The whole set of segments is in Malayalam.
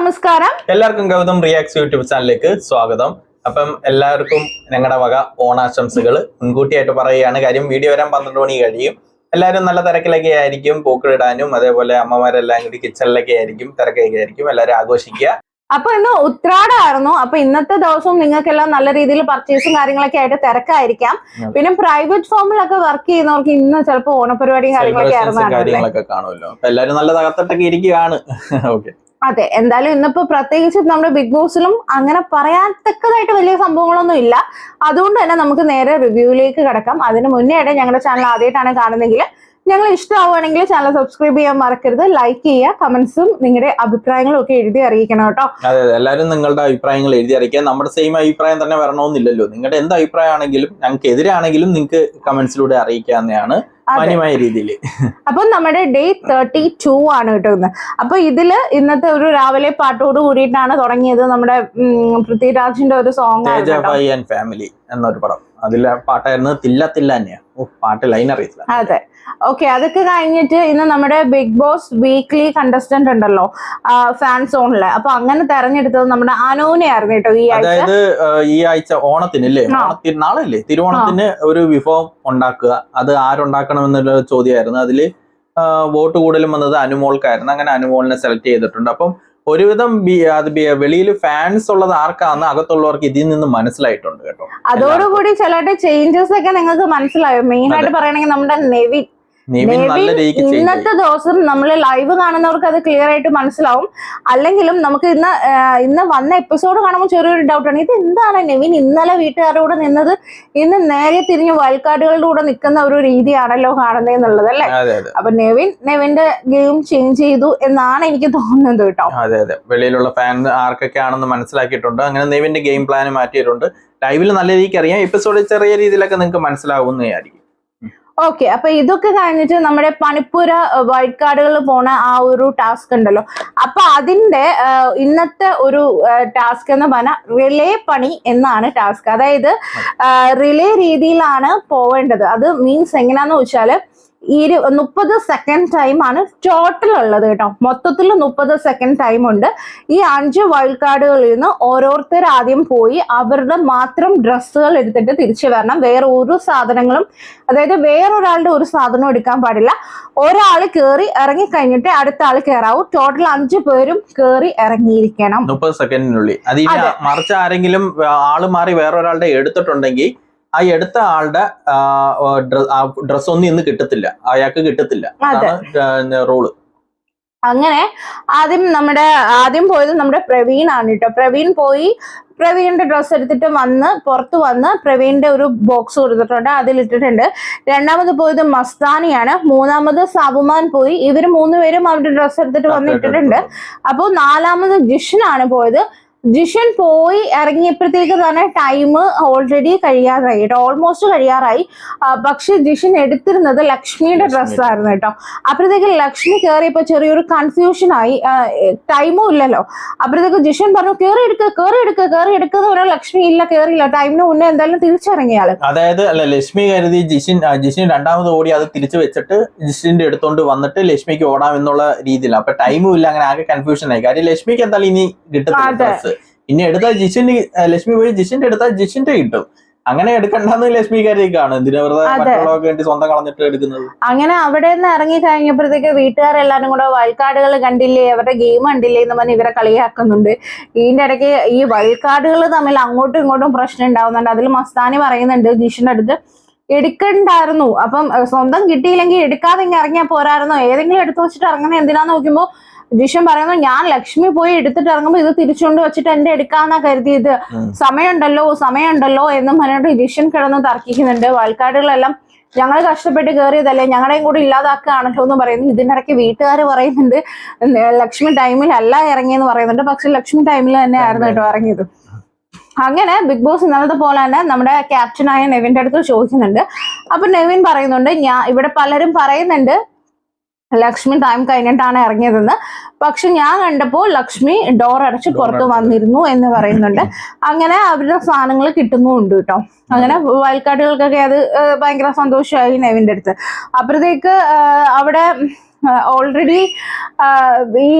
നമസ്കാരം. എല്ലാവർക്കും ഗൗതം റിയാക്സ് യൂട്യൂബ് ചാനലിലേക്ക് സ്വാഗതം. അപ്പം എല്ലാവർക്കും ഞങ്ങളുടെ വക ഓണാശംസകൾ മുൻകൂട്ടിയായിട്ട് പറയുകയാണ്. കാര്യം വീഡിയോ വരാൻ 12 മണി കഴിയും. എല്ലാവരും നല്ല തിരക്കിലൊക്കെ ആയിരിക്കും, പൂക്കളിടാനും അതേപോലെ അമ്മമാരെല്ലാം കൂടി കിച്ചണിലൊക്കെ ആയിരിക്കും, തിരക്കൊക്കെ ആയിരിക്കും. എല്ലാവരും ആഘോഷിക്കുക. അപ്പൊ ഇന്ന് ഉത്രാടമായിരുന്നു. അപ്പൊ ഇന്നത്തെ ദിവസം നിങ്ങൾക്കെല്ലാം നല്ല രീതിയിൽ പർച്ചേസും കാര്യങ്ങളൊക്കെ ആയിട്ട് തിരക്കായിരിക്കാം. പിന്നെ പ്രൈവറ്റ് ഫോമിലൊക്കെ വർക്ക് ചെയ്യുന്നവർക്ക് ഇന്ന് ചിലപ്പോൾ ഓണപരിപാടിയും കാര്യങ്ങളൊക്കെ കാണുമല്ലോ. അപ്പൊ എല്ലാവരും നല്ല തകർത്തിട്ടൊക്കെ ഇരിക്കുകയാണ്. ഓക്കെ, അതെ. എന്തായാലും ഇന്നിപ്പോ പ്രത്യേകിച്ച് നമ്മുടെ ബിഗ് ബോസിലും അങ്ങനെ പറയാത്തക്കതായിട്ട് വലിയ സംഭവങ്ങളൊന്നും ഇല്ല. അതുകൊണ്ട് തന്നെ നമുക്ക് നേരെ റിവ്യൂയിലേക്ക് കിടക്കാം. അതിന് മുന്നേ ആയിട്ട് ഞങ്ങളുടെ ചാനൽ ആദ്യമായിട്ടാണ് കാണുന്നതെങ്കിൽ ഞങ്ങൾ ഇഷ്ടമാവുകയാണെങ്കിൽ ചാനൽ സബ്സ്ക്രൈബ് ചെയ്യാൻ മറക്കരുത്. ലൈക്ക് ചെയ്യുക, കമന്റ്സും നിങ്ങളുടെ അഭിപ്രായങ്ങളും ഒക്കെ എഴുതി അറിയിക്കണം കേട്ടോ. അതെ, എല്ലാവരും നിങ്ങളുടെ അഭിപ്രായങ്ങൾ എഴുതി അറിയിക്കുക. നമ്മുടെ സെയിം അഭിപ്രായം തന്നെ വരണമെന്നില്ലല്ലോ. നിങ്ങളുടെ എന്ത് അഭിപ്രായമാണെങ്കിലും ഞങ്ങൾക്ക് എതിരാണെങ്കിലും നിങ്ങൾക്ക് കമന്റ്സിലൂടെ അറിയിക്കാവുന്നതാണ് മാന്യമായ രീതിയിൽ. അപ്പൊ നമ്മുടെ ഡേ 32 ആണ് കിട്ടുന്നത്. അപ്പൊ ഇതില് ഇന്നത്തെ ഒരു രാവിലെ പാട്ടോട് കൂടിയിട്ടാണ് തുടങ്ങിയത്. നമ്മുടെ പൃഥ്വിരാജിന്റെ ഒരു സോങ് ആൻഡ് ഫാമിലി എന്നൊരു പടം, അതിലെ പാട്ടായിരുന്നു തില്ല തില്ല തന്നെയാണ്. പാട്ട് ലൈൻ അറിയില്ല. അതെ, ഓക്കെ. അതൊക്കെ കഴിഞ്ഞിട്ട് ഇന്ന് നമ്മുടെ ബിഗ് ബോസ് വീക്ക്ലി കണ്ടസ്റ്റന്റ് ഉണ്ടല്ലോ ഫാൻ സോണില്. അപ്പൊ അങ്ങനെ തെരഞ്ഞെടുത്തത് നമ്മുടെ അനൂനെ ആയിരുന്നു കേട്ടോ ഈ ആഴ്ച. അതായത് ഈ ആഴ്ച ഓണത്തിനല്ലേ, നാളെ അല്ലേ തിരുവോണത്തിന് ഒരു വിഭവം ഉണ്ടാക്കുക. അത് ആരുണ്ടാക്കണം എന്നുള്ള ചോദ്യമായിരുന്നു. അതില് വോട്ട് കൂടുതലും വന്നത് അനുമോൾക്കായിരുന്നു. അങ്ങനെ അനുമോളിനെ സെലക്ട് ചെയ്തിട്ടുണ്ട്. അപ്പം ഒരുവിധം വെളിയിൽ ഫാൻസ് ഉള്ളത് ആർക്കാന്ന് അകത്തുള്ളവർക്ക് ഇതിൽ നിന്ന് മനസ്സിലായിട്ടുണ്ട് കേട്ടോ. അതോടുകൂടി ചില ചേഞ്ചസ് ഒക്കെ നിങ്ങൾക്ക് മനസ്സിലായോ? മെയിൻ ആയിട്ട് പറയണെങ്കിൽ നമ്മുടെ നെവിൻ ഇന്നത്തെ ദിവസം നമ്മൾ ലൈവ് കാണുന്നവർക്ക് അത് ക്ലിയർ ആയിട്ട് മനസ്സിലാവും. അല്ലെങ്കിലും നമുക്ക് ഇന്ന് വന്ന എപ്പിസോഡ് കാണുമ്പോൾ ചെറിയൊരു ഡൗട്ടാണ്, ഇത് എന്താണ് നെവിൻ ഇന്നലെ വീട്ടുകാരുടെ കൂടെ നിന്നത് ഇന്ന് നേരെ തിരിഞ്ഞ് വയൽക്കാടുകളുടെ കൂടെ നിൽക്കുന്ന ഒരു രീതിയാണല്ലോ കാണുന്നത് എന്നുള്ളത് അല്ലേ? അപ്പൊ നെവിന്റെ ഗെയിം ചേഞ്ച് ചെയ്തു എന്നാണ് എനിക്ക് തോന്നുന്നത് കേട്ടോ. അതെ അതെ, വെളിയിലുള്ള ഫാൻ ആർക്കൊക്കെ ആണെന്ന് മനസ്സിലാക്കിയിട്ടുണ്ട്. അങ്ങനെ നെവിന്റെ ഗെയിം പ്ലാൻ മാറ്റിയിട്ടുണ്ട്. ലൈവിൽ നല്ല രീതിക്ക് അറിയാം, എപ്പിസോഡ് ചെറിയ രീതിയിലൊക്കെ നിങ്ങൾക്ക് മനസ്സിലാവുന്നതായിരിക്കും. ഓക്കെ, അപ്പൊ ഇതൊക്കെ കഴിഞ്ഞിട്ട് നമ്മുടെ പണിപ്പുര വൈറ്റ് കാർഡുകളിൽ പോണ ആ ഒരു ടാസ്ക് ഉണ്ടല്ലോ. അപ്പൊ അതിന്റെ ഇന്നത്തെ ഒരു ടാസ്ക് എന്ന് പറഞ്ഞാൽ റിലേ പണി എന്നാണ് ടാസ്ക്. അതായത് റിലേ രീതിയിലാണ് പോവേണ്ടത്. അത് മീൻസ് എങ്ങനെയാന്ന് വെച്ചാല് 30 സെക്കൻഡ് ടൈം ആണ് ടോട്ടൽ ഉള്ളത് കേട്ടോ. മൊത്തത്തിൽ 30 സെക്കൻഡ് ടൈം ഉണ്ട്. ഈ 5 വൈൽഡ് കാർഡുകളിൽ നിന്ന് ഓരോരുത്തർ ആദ്യം പോയി അവരുടെ മാത്രം ഡ്രസ്സുകൾ എടുത്തിട്ട് തിരിച്ചു വരണം. വേറെ ഒരു സാധനങ്ങളും, അതായത് വേറൊരാളുടെ ഒരു സാധനവും എടുക്കാൻ പാടില്ല. ഒരാൾ കയറി ഇറങ്ങി കഴിഞ്ഞിട്ട് അടുത്ത ആൾ കയറാവും. ടോട്ടൽ 5 പേരും കയറി ഇറങ്ങിയിരിക്കണം 30 സെക്കൻഡിനുള്ളിൽ. മറിച്ച് ആരെങ്കിലും ആള് മാറി വേറൊരാളുടെ എടുത്തിട്ടുണ്ടെങ്കിൽ ആ എടുത്ത ആളുടെ ഡ്രസ് ഒന്നും ഇന്ന് കിട്ടത്തില്ല, അയാൾക്ക് കിട്ടത്തില്ല. റോള്. അങ്ങനെ ആദ്യം പോയത് നമ്മുടെ പ്രവീൺ ആണ് കേട്ടോ. പ്രവീൺ പോയി പ്രവീണിന്റെ ഡ്രസ്സ് എടുത്തിട്ട് പുറത്തു വന്ന് പ്രവീണിന്റെ ഒരു ബോക്സ് കൊടുത്തിട്ടുണ്ട്, അതിലിട്ടിട്ടുണ്ട്. രണ്ടാമത് പോയത് മസ്താനിയാണ്. മൂന്നാമത് സാബുമാൻ പോയി. ഇവര് 3 പേരും അവരുടെ ഡ്രസ്സ് എടുത്തിട്ട് വന്നിട്ടിട്ടുണ്ട്. അപ്പോൾ 4ാമത് ജിഷനാണ് പോയത്. ജിഷൻ പോയി ഇറങ്ങിയപ്പോഴത്തേക്ക് തന്നെ ടൈം ഓൾറെഡി കഴിയാറായി കേട്ടോ, ഓൾമോസ്റ്റ് കഴിയാറായി. പക്ഷെ ജിഷൻ എടുത്തിരുന്നത് ലക്ഷ്മിയുടെ ഡ്രസ്സായിരുന്നു കേട്ടോ. അപ്പോഴത്തേക്ക് ലക്ഷ്മി കയറിയപ്പോ ചെറിയൊരു കൺഫ്യൂഷൻ ആയി, ടൈമും ഇല്ലല്ലോ. അപ്പോഴത്തേക്ക് ജിഷൻ പറഞ്ഞു കയറി എടുക്കുന്ന പറയാൻ ലക്ഷ്മി ഇല്ല, കയറിയില്ല, ടൈമിന് മുന്നേ എന്തായാലും തിരിച്ചിറങ്ങിയാള്. അതായത് ലക്ഷ്മി കരുതി ജിഷിൻ രണ്ടാമത് ഓടി അത് തിരിച്ചു വെച്ചിട്ട് ജിഷിന്റെ എടുത്തോണ്ട് വന്നിട്ട് ലക്ഷ്മിക്ക് ഓടാം എന്നുള്ള രീതിയിൽ. അപ്പൊ ടൈമും ഇല്ല, അങ്ങനെ ആകെ കൺഫ്യൂഷൻ ആയി. കാര്യം ലക്ഷ്മിക്ക് എന്തായാലും ഇനി കിട്ടും. ഇനി എടുത്താൽ ജിഷിന്, ലക്ഷ്മി പോയി ജിഷിന്റെ എടുത്താൽ ജിഷിന്റെ കിട്ടും. അങ്ങനെ എടുക്കണ്ടെന്ന് ലക്ഷ്മിക്കാരേക്കാണ് മറ്റുള്ളവർക്ക് വേണ്ടി സ്വന്തം കളഞ്ഞിട്ട് എടുക്കുന്നത്. അങ്ങനെ അവിടെ നിന്ന് ഇറങ്ങി കഴിഞ്ഞപ്പോഴത്തേക്ക് വീട്ടുകാരെല്ലാരും കൂടെ വയൽക്കാടുകൾ കണ്ടില്ലേ, അവരുടെ ഗെയിം കണ്ടില്ലേ എന്ന് പറഞ്ഞ് ഇവരെ കളിയാക്കുന്നുണ്ട്. ഇതിന്റെ ഇടയ്ക്ക് ഈ വയൽക്കാടുകൾ തമ്മിൽ അങ്ങോട്ടും ഇങ്ങോട്ടും പ്രശ്നം ഉണ്ടാവുന്നുണ്ട്. അതിൽ മസ്താനി പറയുന്നുണ്ട് ജിഷിന്റെ അടുത്ത് എടുക്കണ്ടായിരുന്നു, അപ്പം സ്വന്തം കിട്ടിയില്ലെങ്കിൽ എടുക്കാതെ ഇങ്ങനെ ഇറങ്ങിയാൽ പോരായിരുന്നോ, ഏതെങ്കിലും എടുത്തു വെച്ചിട്ട് ഇറങ്ങുന്ന എന്തിനാന്ന് നോക്കുമ്പോ ജിഷൻ പറയുന്നു ഞാൻ ലക്ഷ്മി പോയി എടുത്തിട്ട് ഇറങ്ങുമ്പോ ഇത് തിരിച്ചുകൊണ്ട് വെച്ചിട്ട് എന്റെ എടുക്കാന്നാ കരുതിയത്, സമയമുണ്ടല്ലോ എന്നും പറഞ്ഞിട്ട് ജിഷൻ കിടന്ന് തർക്കിക്കുന്നുണ്ട്. വയൽക്കാടുകളെല്ലാം ഞങ്ങൾ കഷ്ടപ്പെട്ട് കയറിയതല്ലേ, ഞങ്ങളുടെയും കൂടി ഇല്ലാതാക്കുകയാണല്ലോ എന്ന് പറയുന്നു. ഇതിനിടയ്ക്ക് വീട്ടുകാർ പറയുന്നുണ്ട് ലക്ഷ്മി ടൈമിലല്ല ഇറങ്ങിയെന്ന് പറയുന്നുണ്ട്. പക്ഷെ ലക്ഷ്മി ടൈമിൽ തന്നെ ആയിരുന്നു കേട്ടോ ഇറങ്ങിയത്. അങ്ങനെ ബിഗ് ബോസ് ഇന്നലത്തെ പോലെ തന്നെ നമ്മുടെ ക്യാപ്റ്റനായ നെവിന്റെ അടുത്ത് ചോദിക്കുന്നുണ്ട്. അപ്പൊ നെവിൻ പറയുന്നുണ്ട് ഇവിടെ പലരും പറയുന്നുണ്ട് ലക്ഷ്മി ടൈം കഴിഞ്ഞിട്ടാണ് ഇറങ്ങിയതെന്ന്, പക്ഷെ ഞാൻ കണ്ടപ്പോൾ ലക്ഷ്മി ഡോർ അടച്ച് പുറത്ത് വന്നിരുന്നു എന്ന് പറയുന്നുണ്ട്. അങ്ങനെ അവരുടെ സാധനങ്ങൾ കിട്ടുന്നുമുണ്ട് കേട്ടോ. അങ്ങനെ വയൽക്കാട്ടുകൾക്കൊക്കെ അത് ഭയങ്കര സന്തോഷമായി നെവിന്റെ അടുത്ത്. അപ്പോഴത്തേക്ക് അവിടെ ഓൾറെഡി ഈ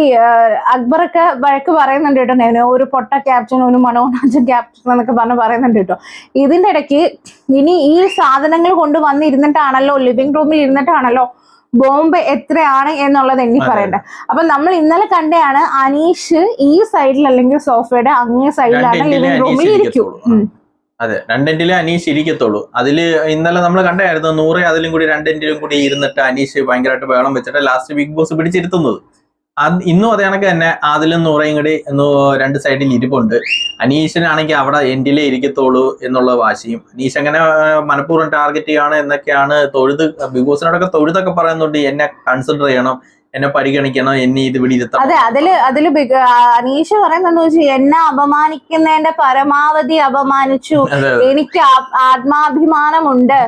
അക്ബറൊക്കെ വഴക്ക് പറയുന്നുണ്ട് കേട്ടോ, നെവിന് ഒരു പൊട്ട ക്യാപ്റ്റൻ, ഒരു മനോനാജൻ ക്യാപ്റ്റൻ എന്നൊക്കെ പറയുന്നുണ്ട് കേട്ടോ. ഇതിന്റെ ഇടയ്ക്ക് ഇനി ഈ സാധനങ്ങൾ കൊണ്ട് വന്നിരുന്നിട്ടാണല്ലോ, ലിവിംഗ് റൂമിൽ ഇരുന്നിട്ടാണല്ലോ ബോംബ് എത്രയാണ് എന്നുള്ളത് എണ്ണി പറയണ്ട. അപ്പൊ നമ്മൾ ഇന്നലെ കണ്ടയാണ് അനീഷ് ഈ സൈഡിൽ അല്ലെങ്കിൽ സോഫയുടെ അങ്ങേ സൈഡിലാണ് ലിവിംഗ് റൂമിൽ ഇരിക്കും. അതെ, രണ്ടെന്റിലും അനീഷ് ഇരിക്കത്തുള്ളൂ. അതില് ഇന്നലെ നമ്മൾ കണ്ടായിരുന്നു നൂറ് അതിലും കൂടി രണ്ടെന്റിലും കൂടി ഇരുന്നിട്ട് അനീഷ് ഭയങ്കരമായിട്ട് ബഹളം വെച്ചിട്ട് ലാസ്റ്റ് ബിഗ് ബോസ് പിടിച്ചിരുത്തുന്നത്. ഇന്നും അതേ കണക്ക് തന്നെ അതിലും നൂറയും കൂടി രണ്ട് സൈഡിൽ ഇരിപ്പുണ്ട്. അനീഷിനാണെങ്കിൽ അവിടെ എൻഡിലേ ഇരിക്കത്തുള്ളൂ എന്നുള്ള വാശിയും, അനീഷ് അങ്ങനെ മനഃപൂർവ്വം ടാർഗറ്റ് ചെയ്യാണ് എന്നൊക്കെയാണ് തൊഴുത് ബിഗ് ബോസിനോടൊക്കെ തൊഴുതൊക്കെ പറയുന്നുണ്ട്. എന്നെ കൺസിഡർ ചെയ്യണം, എന്നെ പരിഗണിക്കണം, എന്നെ ഇത് വിടിയിരുത്തണം. അതെ, അതില് അനീഷ് പറയുന്നത് വെച്ചാൽ എന്നെ അപമാനിക്കുന്നതിന്റെ പരമാവധി അപമാനിച്ചു, എനിക്ക് ആത്മാഭിമാനമുണ്ട്,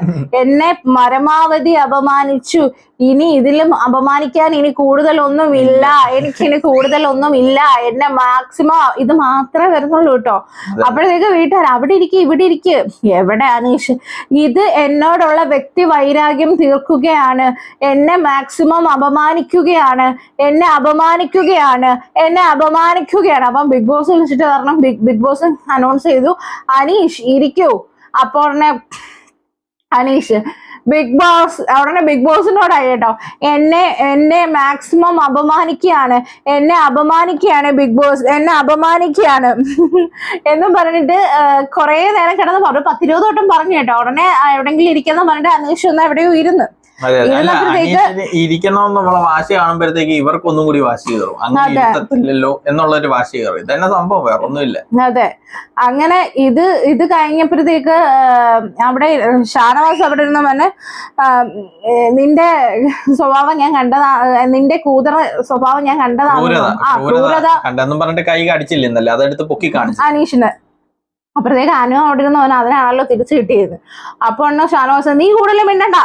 എന്നെ പരമാവധി അപമാനിച്ചു, ഇനി ഇതിലും അപമാനിക്കാൻ ഇനി കൂടുതലൊന്നുമില്ല, എനിക്കിനി കൂടുതലൊന്നുമില്ല, എന്നെ മാക്സിമം ഇത് മാത്രമേ വരുന്നുള്ളൂ കേട്ടോ. അപ്പോഴത്തേക്ക് വീട്ടുകാർ അവിടെ ഇരിക്കും ഇവിടെ ഇരിക്കും. എവിടെ അനീഷ്, ഇത് എന്നോടുള്ള വ്യക്തി വൈരാഗ്യം തീർക്കുകയാണ്, എന്നെ മാക്സിമം അപമാനിക്കുകയാണ്, എന്നെ അപമാനിക്കുകയാണ്. അപ്പം ബിഗ് ബോസ് വിളിച്ചിട്ട് കാരണം ബിഗ് ബോസ് അനൗൺസ് ചെയ്തു, അനീഷ് ഇരിക്കൂ. അപ്പോൾ അനീഷ് ബിഗ് ബോസിനോടായി കേട്ടോ, എന്നെ മാക്സിമം അപമാനിക്കുകയാണ്, എന്നെ അപമാനിക്കുകയാണ് ബിഗ് ബോസ്, എന്നെ അപമാനിക്കുകയാണ് എന്നും പറഞ്ഞിട്ട് കുറെ നേരം കിടന്ന് പറഞ്ഞു. 10-20 വട്ടം പറഞ്ഞു കേട്ടോ. ഉടനെ എവിടെങ്കിലും ഇരിക്കുന്ന പറഞ്ഞിട്ട് അനീഷ് ഒന്ന് എവിടെയോ ഇരുന്ന് ഇരിക്കണമെന്നുള്ള വാശി കാണുമ്പോഴത്തേക്ക് ഇവർക്കൊന്നും കൂടി വാശി കയറും. അങ്ങനെ ഇരുത്തത്തില്ലല്ലോ എന്നുള്ളൊരു വാശി കയറും. ഇതന്നെ സംഭവം, വേറെ ഒന്നുമില്ല. അതെ, അങ്ങനെ ഇത് കഴിഞ്ഞപ്പോഴത്തേക്ക് അവിടെ ഷാനവാസ് അവിടെ ഇരുന്ന് പറഞ്ഞ് നിന്റെ സ്വഭാവം ഞാൻ കണ്ടതാ, നിന്റെ കൂതറ സ്വഭാവം ഞാൻ കണ്ടതാണ്, കണ്ടെന്നും പറഞ്ഞിട്ട് കൈ കടിച്ചില്ല ഇന്നല്ലേ, അതെടുത്ത് പൊക്കി കാണിച്ചു അനീഷിന്. അപ്പോഴത്തേക്ക് അനു അവിടെ ഇരുന്ന് അവൻ അതിനാണല്ലോ തിരിച്ചു കിട്ടിയത്. അപ്പൊ ഷാനവാസ് നീ കൂടുതലും മിണ്ടണ്ട,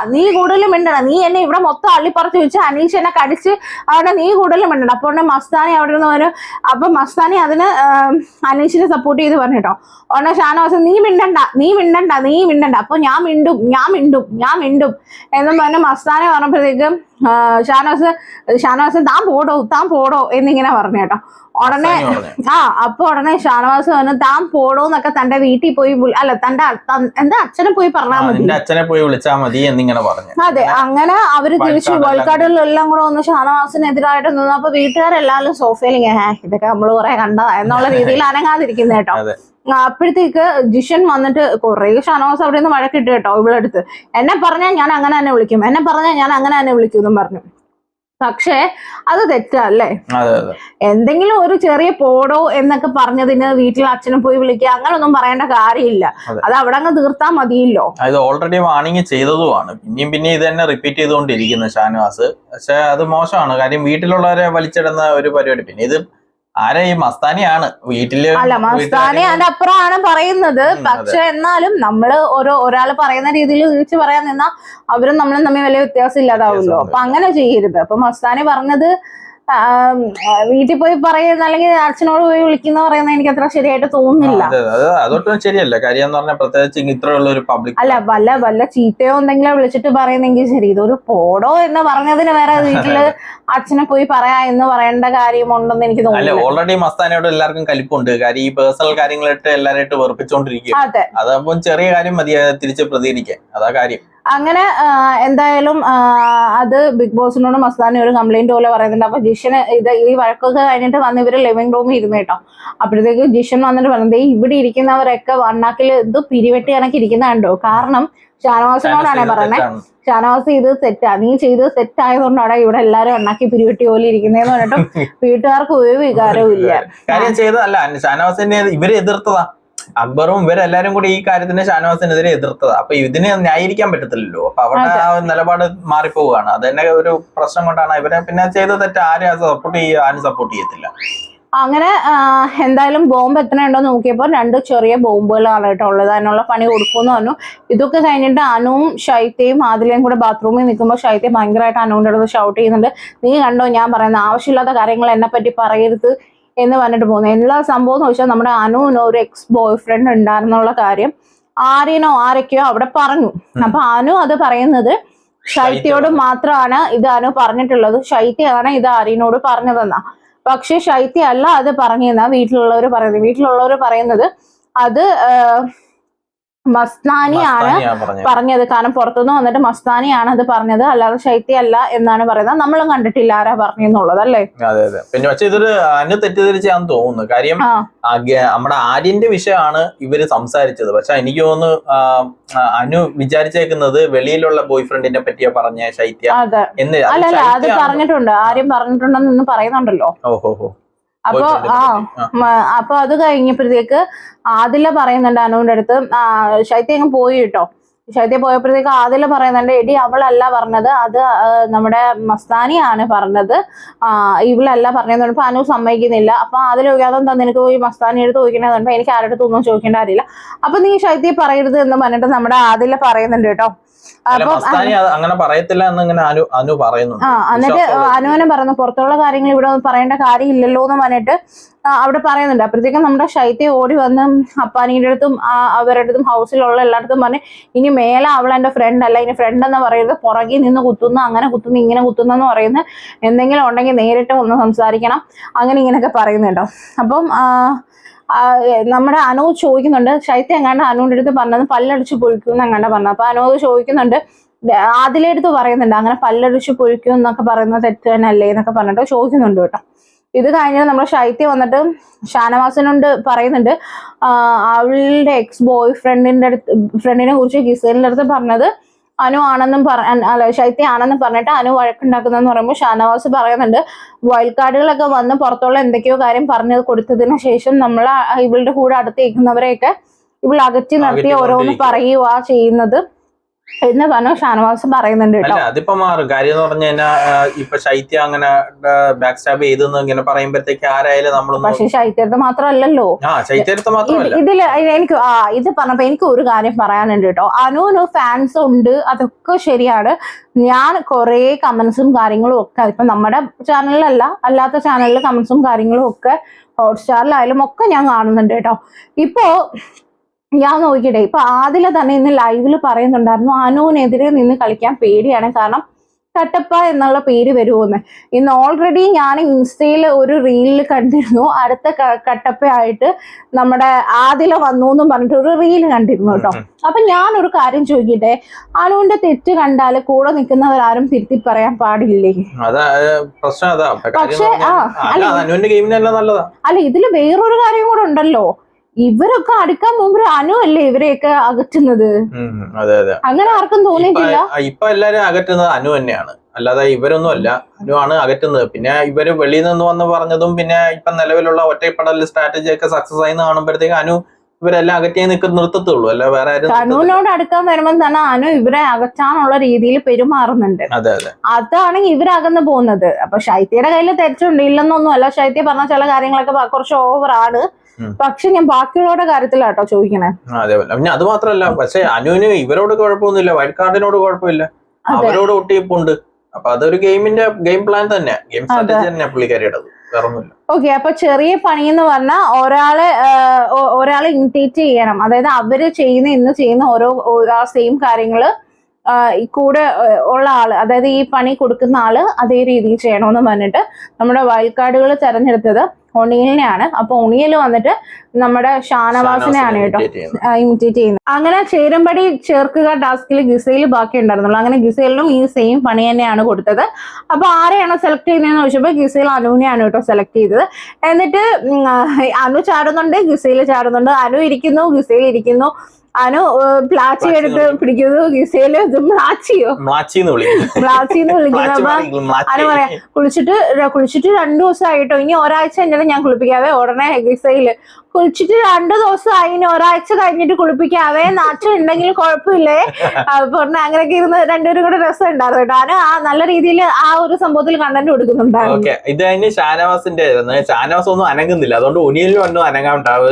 നീ എന്നെ ഇവിടെ മൊത്തം അള്ളിപ്പറച്ച് വെച്ച് അനീഷ് എന്നെ കടിച്ച് അവിടെ നീ കൂടുതലും മിണ്ടണ്ട. അപ്പോൾ മസ്താനി അവിടെ ഇരുന്ന് വരും. അപ്പൊ മസ്താനി അതിന് അനീഷിനെ സപ്പോർട്ട് ചെയ്ത് പറഞ്ഞിട്ടോ. ഉടനെ ഷാനവാസ് നീ മിണ്ടണ്ട, അപ്പൊ ഞാൻ മിണ്ടും എന്നും പറഞ്ഞ് മസ്താനി പറഞ്ഞപ്പോഴത്തേക്കും ഷാനവാസ് താൻ പോടോ എന്നിങ്ങനെ പറഞ്ഞു കേട്ടോ. ഉടനെ ഉടനെ ഷാനവാസ് പറഞ്ഞു താൻ പോടോന്നൊക്കെ തന്റെ വീട്ടിൽ പോയി, അല്ല തന്റെ അച്ഛനെ പോയി പറഞ്ഞാൽ മതി, അച്ഛനെ പോയി വിളിച്ചാൽ മതി എന്നിങ്ങനെ പറഞ്ഞു. അതെ, അങ്ങനെ അവര് തിരിച്ചു വയൽക്കാടുകളിലെല്ലാം കൂടെ ഒന്ന് ഷാനവാസിനെതിരായിട്ട് നിന്നു. അപ്പൊ വീട്ടുകാരെല്ലാവരും സോഫയിൽ ഇതൊക്കെ നമ്മള് കുറെ കണ്ടതാ എന്നുള്ള രീതിയിൽ അനങ്ങാതിരിക്കുന്ന കേട്ടോ. അപ്പോഴത്തേക്ക് ജിഷൻ വന്നിട്ട് കുറെ ഷാനവാസ് അവിടെ നിന്ന് വഴക്കിട്ട് കേട്ടോ ഇവളെടുത്ത്. എന്നെ പറഞ്ഞാൽ ഞാൻ അങ്ങനെ തന്നെ വിളിക്കും എന്നും പറഞ്ഞു. പക്ഷേ അത് തെറ്റല്ലേ? എന്തെങ്കിലും ഒരു ചെറിയ പോടോ എന്നൊക്കെ പറഞ്ഞതിന് വീട്ടിൽ അച്ഛനെ പോയി വിളിക്കുക അങ്ങനൊന്നും പറയേണ്ട കാര്യമില്ല. അത് അവിടെ അങ്ങ് തീർത്താൽ മതിയല്ലോ. അത് ഓൾറെഡി വാണിംഗ് ചെയ്തതുമാണ്. പിന്നെ ഇത് തന്നെ റിപ്പീറ്റ് ചെയ്തുകൊണ്ടിരിക്കുന്നു ഷാനവാസ്. പക്ഷെ അത് മോശമാണ്. കാര്യം വീട്ടിലുള്ളവരെ വലിച്ചിടുന്ന ഒരു പരിപാടി. പിന്നെ ഇത് ആരെ ഈ മസ്താനിയാണ് വീട്ടില്, അല്ല മസ്താനി അതിന്റെ അപ്പുറമാണ് പറയുന്നത്. പക്ഷെ എന്നാലും നമ്മള് ഒരാള് പറയുന്ന രീതിയിൽ തിരിച്ചു പറയാൻ നിന്നാ അവരും നമ്മളും തമ്മിൽ വലിയ വ്യത്യാസം ഇല്ലാതാവുമല്ലോ. അപ്പൊ അങ്ങനെ ചെയ്യരുത്. അപ്പൊ മസ്താനി പറഞ്ഞത് വീട്ടിൽ പോയി പറയുന്ന അല്ലെങ്കിൽ അച്ഛനോട് പോയി വിളിക്കുന്ന പറയുന്നത് എനിക്ക് അത്ര ശരിയായിട്ട് തോന്നുന്നില്ല. അതൊട്ടും ശരിയല്ല. കാര്യം എന്ന് പറഞ്ഞാൽ പ്രത്യേകിച്ച് ഇത്രയുള്ള ഒരു പബ്ലിക് അല്ല വല്ല ചീത്തയോ എന്തെങ്കിലും വിളിച്ചിട്ട് പറയുന്നെങ്കിൽ ശരി. ഇതൊരു പോടോ എന്ന് പറഞ്ഞതിന് വേറെ വീട്ടില് അച്ഛനെ പോയി പറയാ എന്ന് പറയേണ്ട കാര്യമുണ്ടെന്ന് എനിക്ക് തോന്നുന്നു. ഓൾറെഡി മസ്താനോട് എല്ലാവർക്കും കലിപ്പുണ്ട്. കാര്യം ഈ പേഴ്സണൽ കാര്യങ്ങളായിട്ട് എല്ലാവരായിട്ട് വെറുപ്പിച്ചോണ്ടിരിക്കും. അതപ്പം ചെറിയ കാര്യം മതി തിരിച്ച് പ്രതികരിക്കാൻ, അതാ കാര്യം. അങ്ങനെ എന്തായാലും അത് ബിഗ് ബോസിനോട് മസ്താനി ഒരു കംപ്ലൈന്റ് പോലെ പറയുന്നുണ്ട്. അപ്പൊ ജിഷന് ഈ വഴക്കൊക്കെ കഴിഞ്ഞിട്ട് വന്ന് ഇവര് ലിവിംഗ് റൂമിൽ ഇരുന്ന് കേട്ടോ. അപ്പോഴത്തേക്ക് ജിഷൻ വന്നിട്ട് പറഞ്ഞത് ഇവിടെ ഇരിക്കുന്നവരൊക്കെ വണ്ണാക്കിൽ ഇത് പിരിവെട്ടി കണക്ക് ഇരിക്കുന്ന കണ്ടോ. കാരണം ഷാനവാസിനോടാണേ പറഞ്ഞേ, ഷാനവാസ് ഇത് തെറ്റാ, നീ ചെയ്തത് തെറ്റായതുകൊണ്ടാണ് ഇവിടെ എല്ലാരും എണ്ണാക്കി പിരിവെട്ടി പോലെ ഇരിക്കുന്നതെന്ന് പറഞ്ഞിട്ടും വീട്ടുകാർക്ക് ഒരു വികാരവും ഇല്ല. കാര്യം ചെയ്തതല്ല, ഷാനവാസിനെ ഇവര് എതിർത്തതാ. അക്ബറും ഇവരെല്ലാരും കൂടി ഈ കാര്യത്തിന് ഷാനവാസിനെതിരെ എതിർത്തത്. അപ്പൊ ഇതിന് ന്യായീകരിക്കാൻ പറ്റത്തില്ലല്ലോ. അപ്പൊ അവരുടെ ആ നിലപാട് മാറിപ്പോവുകയാണ്. അത് തന്നെ ഒരു പ്രശ്നം കൊണ്ടാണ് ഇവരെ പിന്നെ ചെയ്ത തെറ്റ് ആരും സപ്പോർട്ട് ചെയ്യത്തില്ല. അങ്ങനെ എന്തായാലും ബോംബ് എത്ര ഉണ്ടോ നോക്കിയപ്പോൾ 2 ചെറിയ ബോംബുകളാണ് കേട്ടോ ഉള്ളത്. അതിനുള്ള പണി കൊടുക്കുമെന്ന് പറഞ്ഞു. ഇതൊക്കെ കഴിഞ്ഞിട്ട് അനുവും ഷൈത്തയും ആദിലയും കൂടെ ബാത്റൂമിൽ നിൽക്കുമ്പോൾ ഷൈത്ത ഭയങ്കരമായിട്ട് അനുവിൻ്റെ അടുത്ത് ഷൗട്ട് ചെയ്യുന്നുണ്ട്, നീ കണ്ടോ ഞാൻ പറയുന്നത് ആവശ്യമില്ലാത്ത കാര്യങ്ങൾ എന്നെ പറ്റി പറയരുത് എന്ന് പറഞ്ഞിട്ട് പോകുന്നു. എല്ലാ സംഭവം എന്ന് വെച്ചാൽ നമ്മുടെ അനുവിന് ഒരു എക്സ് ബോയ് ഫ്രണ്ട് ഉണ്ടായിരുന്നുള്ള കാര്യം ആരെയോ അവിടെ പറഞ്ഞു. അപ്പൊ അനു അത് പറയുന്നത് ശൈത്യയോട് മാത്രമാണ് ഇത് അനു പറഞ്ഞിട്ടുള്ളത്. ശൈത്യയാണ് ഇത് ആര്യനോട് പറഞ്ഞതെന്നാ. പക്ഷെ ശൈത്യ അല്ല അത് പറഞ്ഞെന്നാ വീട്ടിലുള്ളവർ പറയുന്നത് അത് മസ്താനിയാണ് പറഞ്ഞത്. കാരണം പുറത്തുനിന്ന് വന്നിട്ട് മസ്താനിയാണ് അത് പറഞ്ഞത്, അല്ലാതെ ശൈത്യ അല്ല എന്നാണ് പറയുന്നത്. നമ്മളും കണ്ടിട്ടില്ല ആരാ പറഞ്ഞെന്നുള്ളത് അല്ലേ. അതെ അതെ. പിന്നെ പക്ഷെ ഇതൊരു അനു തെറ്റിദ്ധരിച്ചാന്ന് തോന്നുന്നു. കാര്യം നമ്മുടെ ആര്യന്റെ വിഷയമാണ് ഇവര് സംസാരിച്ചത്. പക്ഷെ എനിക്ക് തോന്നുന്നു അനു വിചാരിച്ചേക്കുന്നത് വെളിയിലുള്ള ബോയ് ഫ്രണ്ടിനെ പറ്റിയാ പറഞ്ഞ ശൈത്യ എന്ന്. അല്ലല്ല, അത് പറഞ്ഞിട്ടുണ്ട്, ആര്യം പറഞ്ഞിട്ടുണ്ടെന്ന് പറയുന്നുണ്ടല്ലോ. ഓഹോ. അപ്പൊ അത് കഴിഞ്ഞപ്പോഴത്തേക്ക് ആദില പറയുന്നുണ്ട് അനുവിന്റെ അടുത്ത്, ശൈത്യ അങ്ങ് പോയി കേട്ടോ. ശൈത്യ പോയപ്പോഴത്തേക്ക് ആദില പറയുന്നുണ്ട്, എടി അവളല്ല പറഞ്ഞത്, അത് നമ്മുടെ മസ്താനിയാണ് പറഞ്ഞത്, ഇവളല്ല പറഞ്ഞതെന്ന് പറഞ്ഞപ്പോ അനു സമ്മതിക്കുന്നില്ല. അപ്പൊ ആദില ചോദിക്കാതെ നിനക്ക് പോയി മസ്താനി എടുത്ത് ചോദിക്കണമെന്നുണ്ടോ, എനിക്ക് ആരുടെ അടുത്തൊന്നും ചോദിക്കേണ്ട അറിയില്ല, അപ്പൊ നീ ശൈത്യ പറയരുത് എന്ന് പറഞ്ഞിട്ട് നമ്മുടെ ആദില പറയുന്നുണ്ട് കേട്ടോ. അങ്ങനെ പറയത്തില്ല എന്നിങ്ങനെ അനു പറയുന്നു. എന്നിട്ട് അനുവിനെ പറയുന്നു പുറത്തുള്ള കാര്യങ്ങൾ ഇവിടെ പറയേണ്ട കാര്യമില്ലല്ലോ എന്ന് പറഞ്ഞിട്ട് അവിടെ പറയുന്നുണ്ട്. അപ്പോഴത്തേക്കും നമ്മുടെ ശൈത്യ ഓടി വന്ന് അപ്പാനിയുടെ അടുത്തും അവരുടെ അടുത്തും ഹൗസിലുള്ള എല്ലായിടത്തും പറഞ്ഞ്, ഇനി മേലെ അവൾ എന്റെ ഫ്രണ്ട് അല്ല, ഇനി ഫ്രണ്ട് എന്ന് പറയുന്നത് പുറകിൽ നിന്ന് കുത്തുന്നു, അങ്ങനെ കുത്തുന്നു, ഇങ്ങനെ കുത്തുന്നു എന്ന് പറയുന്നത്, എന്തെങ്കിലും ഉണ്ടെങ്കിൽ നേരിട്ട് ഒന്ന് സംസാരിക്കണം, അങ്ങനെ ഇങ്ങനെയൊക്കെ പറയുന്നുണ്ടോ. അപ്പം നമ്മുടെ അനു ചോദിക്കുന്നുണ്ട്, ശൈത്യ എങ്ങാണ്ട് അനുവിന്റെ അടുത്ത് പറഞ്ഞത് പല്ലടിച്ച് പൊഴിക്കും എങ്ങാണ്ട് പറഞ്ഞത്. അപ്പൊ അനു ചോദിക്കുന്നുണ്ട്, അതിലെടുത്ത് പറയുന്നുണ്ട് അങ്ങനെ പല്ലടിച്ച് പൊഴിക്കും എന്നൊക്കെ പറയുന്നത് തെറ്റ് തന്നെ അല്ലേ എന്നൊക്കെ പറഞ്ഞിട്ട് ചോദിക്കുന്നുണ്ട് കേട്ടോ. ഇത് കഴിഞ്ഞിട്ട് നമ്മുടെ ശൈത്യ വന്നിട്ട് ഷാനവാസിനോട് പറയുന്നുണ്ട്, അവളുടെ എക്സ് ബോയ് ഫ്രണ്ടിനെ കുറിച്ച് ഗിസേലിന്റെ അടുത്ത് പറഞ്ഞത് അനു ആണെന്നും ശൈത്യ ആണെന്നും പറഞ്ഞിട്ട് അനു വഴക്കുണ്ടാക്കുന്നതെന്ന് പറയുമ്പോൾ ഷാനവാസ് പറയുന്നുണ്ട്, വൈൽഡ് കാർഡുകളൊക്കെ വന്ന് പുറത്തുള്ള എന്തൊക്കെയോ കാര്യം പറഞ്ഞു കൊടുത്തതിന് ശേഷം നമ്മൾ ഇവളുടെ കൂടെ അടുത്തേക്കുന്നവരെയൊക്കെ ഇവൾ അകറ്റി നിർത്തി ഓരോന്ന് പറയുക ചെയ്യുന്നത് എന്ന് പറഞ്ഞു ഷാനവാസ് പറയുന്നുണ്ട് കേട്ടോ. അതിപ്പോ മാറും കാര്യം എന്ന് പറഞ്ഞു കഴിഞ്ഞാൽ ഇപ്പൊ ശൈത്യ അങ്ങനെ ബാക്ക് സ്റ്റാബ് ചെയ്തെന്ന് ഇങ്ങനെ പറയുമ്പോഴത്തേക്ക് ആരായാലും നമ്മൾ. പക്ഷെ ശൈത്യത്തെ മാത്രമല്ലല്ലോ, ശൈത്യത്തെ മാത്രമല്ല ഇതില് എനിക്ക് ഇത് പറഞ്ഞപ്പോ എനിക്ക് ഒരു കാര്യം പറയാനുണ്ട് കേട്ടോ. അനുവിന് ഫാൻസ് ഉണ്ട്, അതൊക്കെ ശരിയാണ്. ഞാൻ കുറെ കമന്റ്സും കാര്യങ്ങളും ഒക്കെ ഇപ്പൊ നമ്മുടെ ചാനലിലല്ല അല്ലാത്ത ചാനലിൽ കമന്റ്സും കാര്യങ്ങളും ഒക്കെ ഹോട്ട്സ്റ്റാറിലായാലും ഒക്കെ ഞാൻ കാണുന്നുണ്ട് കേട്ടോ. ഇപ്പോ ഞാൻ നോക്കിയിട്ടെ, ഇപ്പൊ ആദില തന്നെ ഇന്ന് ലൈവില് പറയുന്നുണ്ടായിരുന്നു അനുവിനെതിരെ നിന്ന് കളിക്കാൻ പേടിയാണ്, കാരണം കട്ടപ്പ എന്നുള്ള പേര് വരുമോന്ന്. ഇന്ന് ഓൾറെഡി ഞാൻ ഇൻസ്റ്റയിൽ ഒരു റീലിൽ കണ്ടിരുന്നു, അടുത്ത കട്ടപ്പയായിട്ട് നമ്മുടെ ആദില വന്നു എന്നും പറഞ്ഞിട്ട് ഒരു റീല് കണ്ടിരുന്നു കേട്ടോ. അപ്പൊ ഞാനൊരു കാര്യം ചോദിക്കട്ടെ, അനുവിന്റെ തെറ്റ് കണ്ടാല് കൂടെ നിൽക്കുന്നവരാരും തിരുത്തി പറയാൻ പാടില്ലേ? പക്ഷെ അല്ല, ഇതില് വേറൊരു കാര്യം കൂടെ ഉണ്ടല്ലോ, ഇവരൊക്കെ അടുക്കാൻ മുമ്പ് അനു അല്ലേ ഇവരെയൊക്കെ അകറ്റുന്നത്? അങ്ങനെ ആർക്കും തോന്നിയിട്ടില്ല. ഇപ്പൊ എല്ലാരും അകറ്റുന്നത് അനു തന്നെയാണ്, അല്ലാതെ ഇവരൊന്നും അല്ല, അനു ആണ് അകറ്റുന്നത്. പിന്നെ ഇവര് വെളിയിൽ നിന്ന് വന്ന് പറഞ്ഞതും പിന്നെ ഇപ്പൊ നിലവിലുള്ള ഒറ്റപ്പെടൽ സ്ട്രാറ്റജി ഒക്കെ സക്സസ് ആയി കാണുമ്പോഴത്തേക്ക് അനു ഇവരെല്ലാം അകറ്റിയേ നിർത്തത്തുള്ളൂ, അല്ല വേറെ ആരും. അനുവിനോട് അടുക്കാൻ വരുമ്പോൾ തന്നെ അനു ഇവരെ അകറ്റാനുള്ള രീതിയിൽ പെരുമാറുന്നുണ്ട്. അതാണെങ്കിൽ ഇവരകന്ന് പോകുന്നത്. അപ്പൊ ശൈത്യയുടെ കയ്യിൽ തെറ്റുണ്ട്, ഇല്ലെന്നൊന്നും അല്ല. ശൈത്യ പറഞ്ഞ ചില കാര്യങ്ങളൊക്കെ കുറച്ച് ഓവറാണ്, പക്ഷെ ഞാൻ ബാക്കിയുള്ളവരുടെ കാര്യത്തിലാട്ടോ ചോദിക്കണേ. പിന്നെ അത് മാത്രല്ല, പക്ഷെ അനുവിന് ഇവരോട് കുഴപ്പമൊന്നുമില്ല, വൈൽഡ് കാർഡിനോട് കുഴപ്പമില്ല, അവരോട് ഒട്ടിയിപ്പുണ്ട്. അപ്പൊ അതൊരു ഗെയിം പ്ലാൻ തന്നെ, ഗെയിം സ്ട്രാറ്റജി തന്നെ പുള്ളിക്കാരിയുടെ. ഓക്കെ, അപ്പൊ ചെറിയ പണി എന്ന് പറഞ്ഞാൽ ഒരാളെ ഇമിറ്റേറ്റ് ചെയ്യണം. അതായത് അവര് ഇന്ന് ചെയ്യുന്ന ഓരോ സെയിം കാര്യങ്ങള് കൂടെ ഉള്ള ആള്, അതായത് ഈ പണി കൊടുക്കുന്ന ആള് അതേ രീതിയിൽ ചെയ്യണമെന്ന് പറഞ്ഞിട്ട് നമ്മുടെ വൈൽഡ് കാർഡുകൾ തെരഞ്ഞെടുത്തത് ഒണിയലിനെയാണ്. അപ്പൊ ഒണിയൽ വന്നിട്ട് നമ്മുടെ ഷാനവാസിനെയാണ് കേട്ടോ ഇമിറ്റേറ്റ് ചെയ്യുന്നത്. അങ്ങനെ ചേരുംപടി ചേർക്കുക ടാസ്കിൽ ഗിസയിൽ ബാക്കി ഉണ്ടായിരുന്നുള്ളൂ. അങ്ങനെ ഗിസയിലും ഈ സെയിം പണി തന്നെയാണ് കൊടുത്തത്. അപ്പൊ ആരെയാണ് സെലക്ട് ചെയ്യുന്നതെന്ന് ചോദിച്ചപ്പോൾ ഗിസയിൽ അനുവിനെയാണ് കേട്ടോ സെലക്ട് ചെയ്തത്. എന്നിട്ട് അനു ചാടുന്നുണ്ട്, ഗിസയിൽ ചാടുന്നുണ്ട്, അനു ഇരിക്കുന്നു, ഗിസയിൽ ഇരിക്കുന്നു. അനു പ്ലാച്ചി എടുത്ത് പിടിക്കുന്നു, ഗിസയില് മ്ലാച്ചിന്ന് വിളിക്കുന്നു. അപ്പൊ അനു പറയാം, കുളിച്ചിട്ട് 2 ദിവസമായിട്ടോ, ഇനി ഒരാഴ്ച കഴിഞ്ഞാൽ ഞാൻ കുളിപ്പിക്കാവേ. ഉടനെ ഗിസയില് കുളിച്ചിട്ട് 2 ദിവസമായി, ഇനി ഒരാഴ്ച കഴിഞ്ഞിട്ട് കുളിപ്പിക്കാവേ, നാറ്റം ഉണ്ടെങ്കിൽ കുഴപ്പമില്ലേ പറഞ്ഞ അങ്ങനെയൊക്കെ ഇരുന്ന് രണ്ടുപേരും കൂടെ രസം ഉണ്ടായിരുന്നു കേട്ടോ. അനു നല്ല രീതിയിൽ ആ ഒരു സംഭവത്തിൽ കണ്ടന്റ് കൊടുക്കുന്നുണ്ടായിരുന്നു. ഇത് കഴിഞ്ഞ് ഷാനവാസിന്റെ ഷാനവാസ് ഒന്നും അനങ്ങുന്നില്ല, അതുകൊണ്ട് ഒനിയലിനും ഒന്നും അനങ്ങാണ്ടാവും,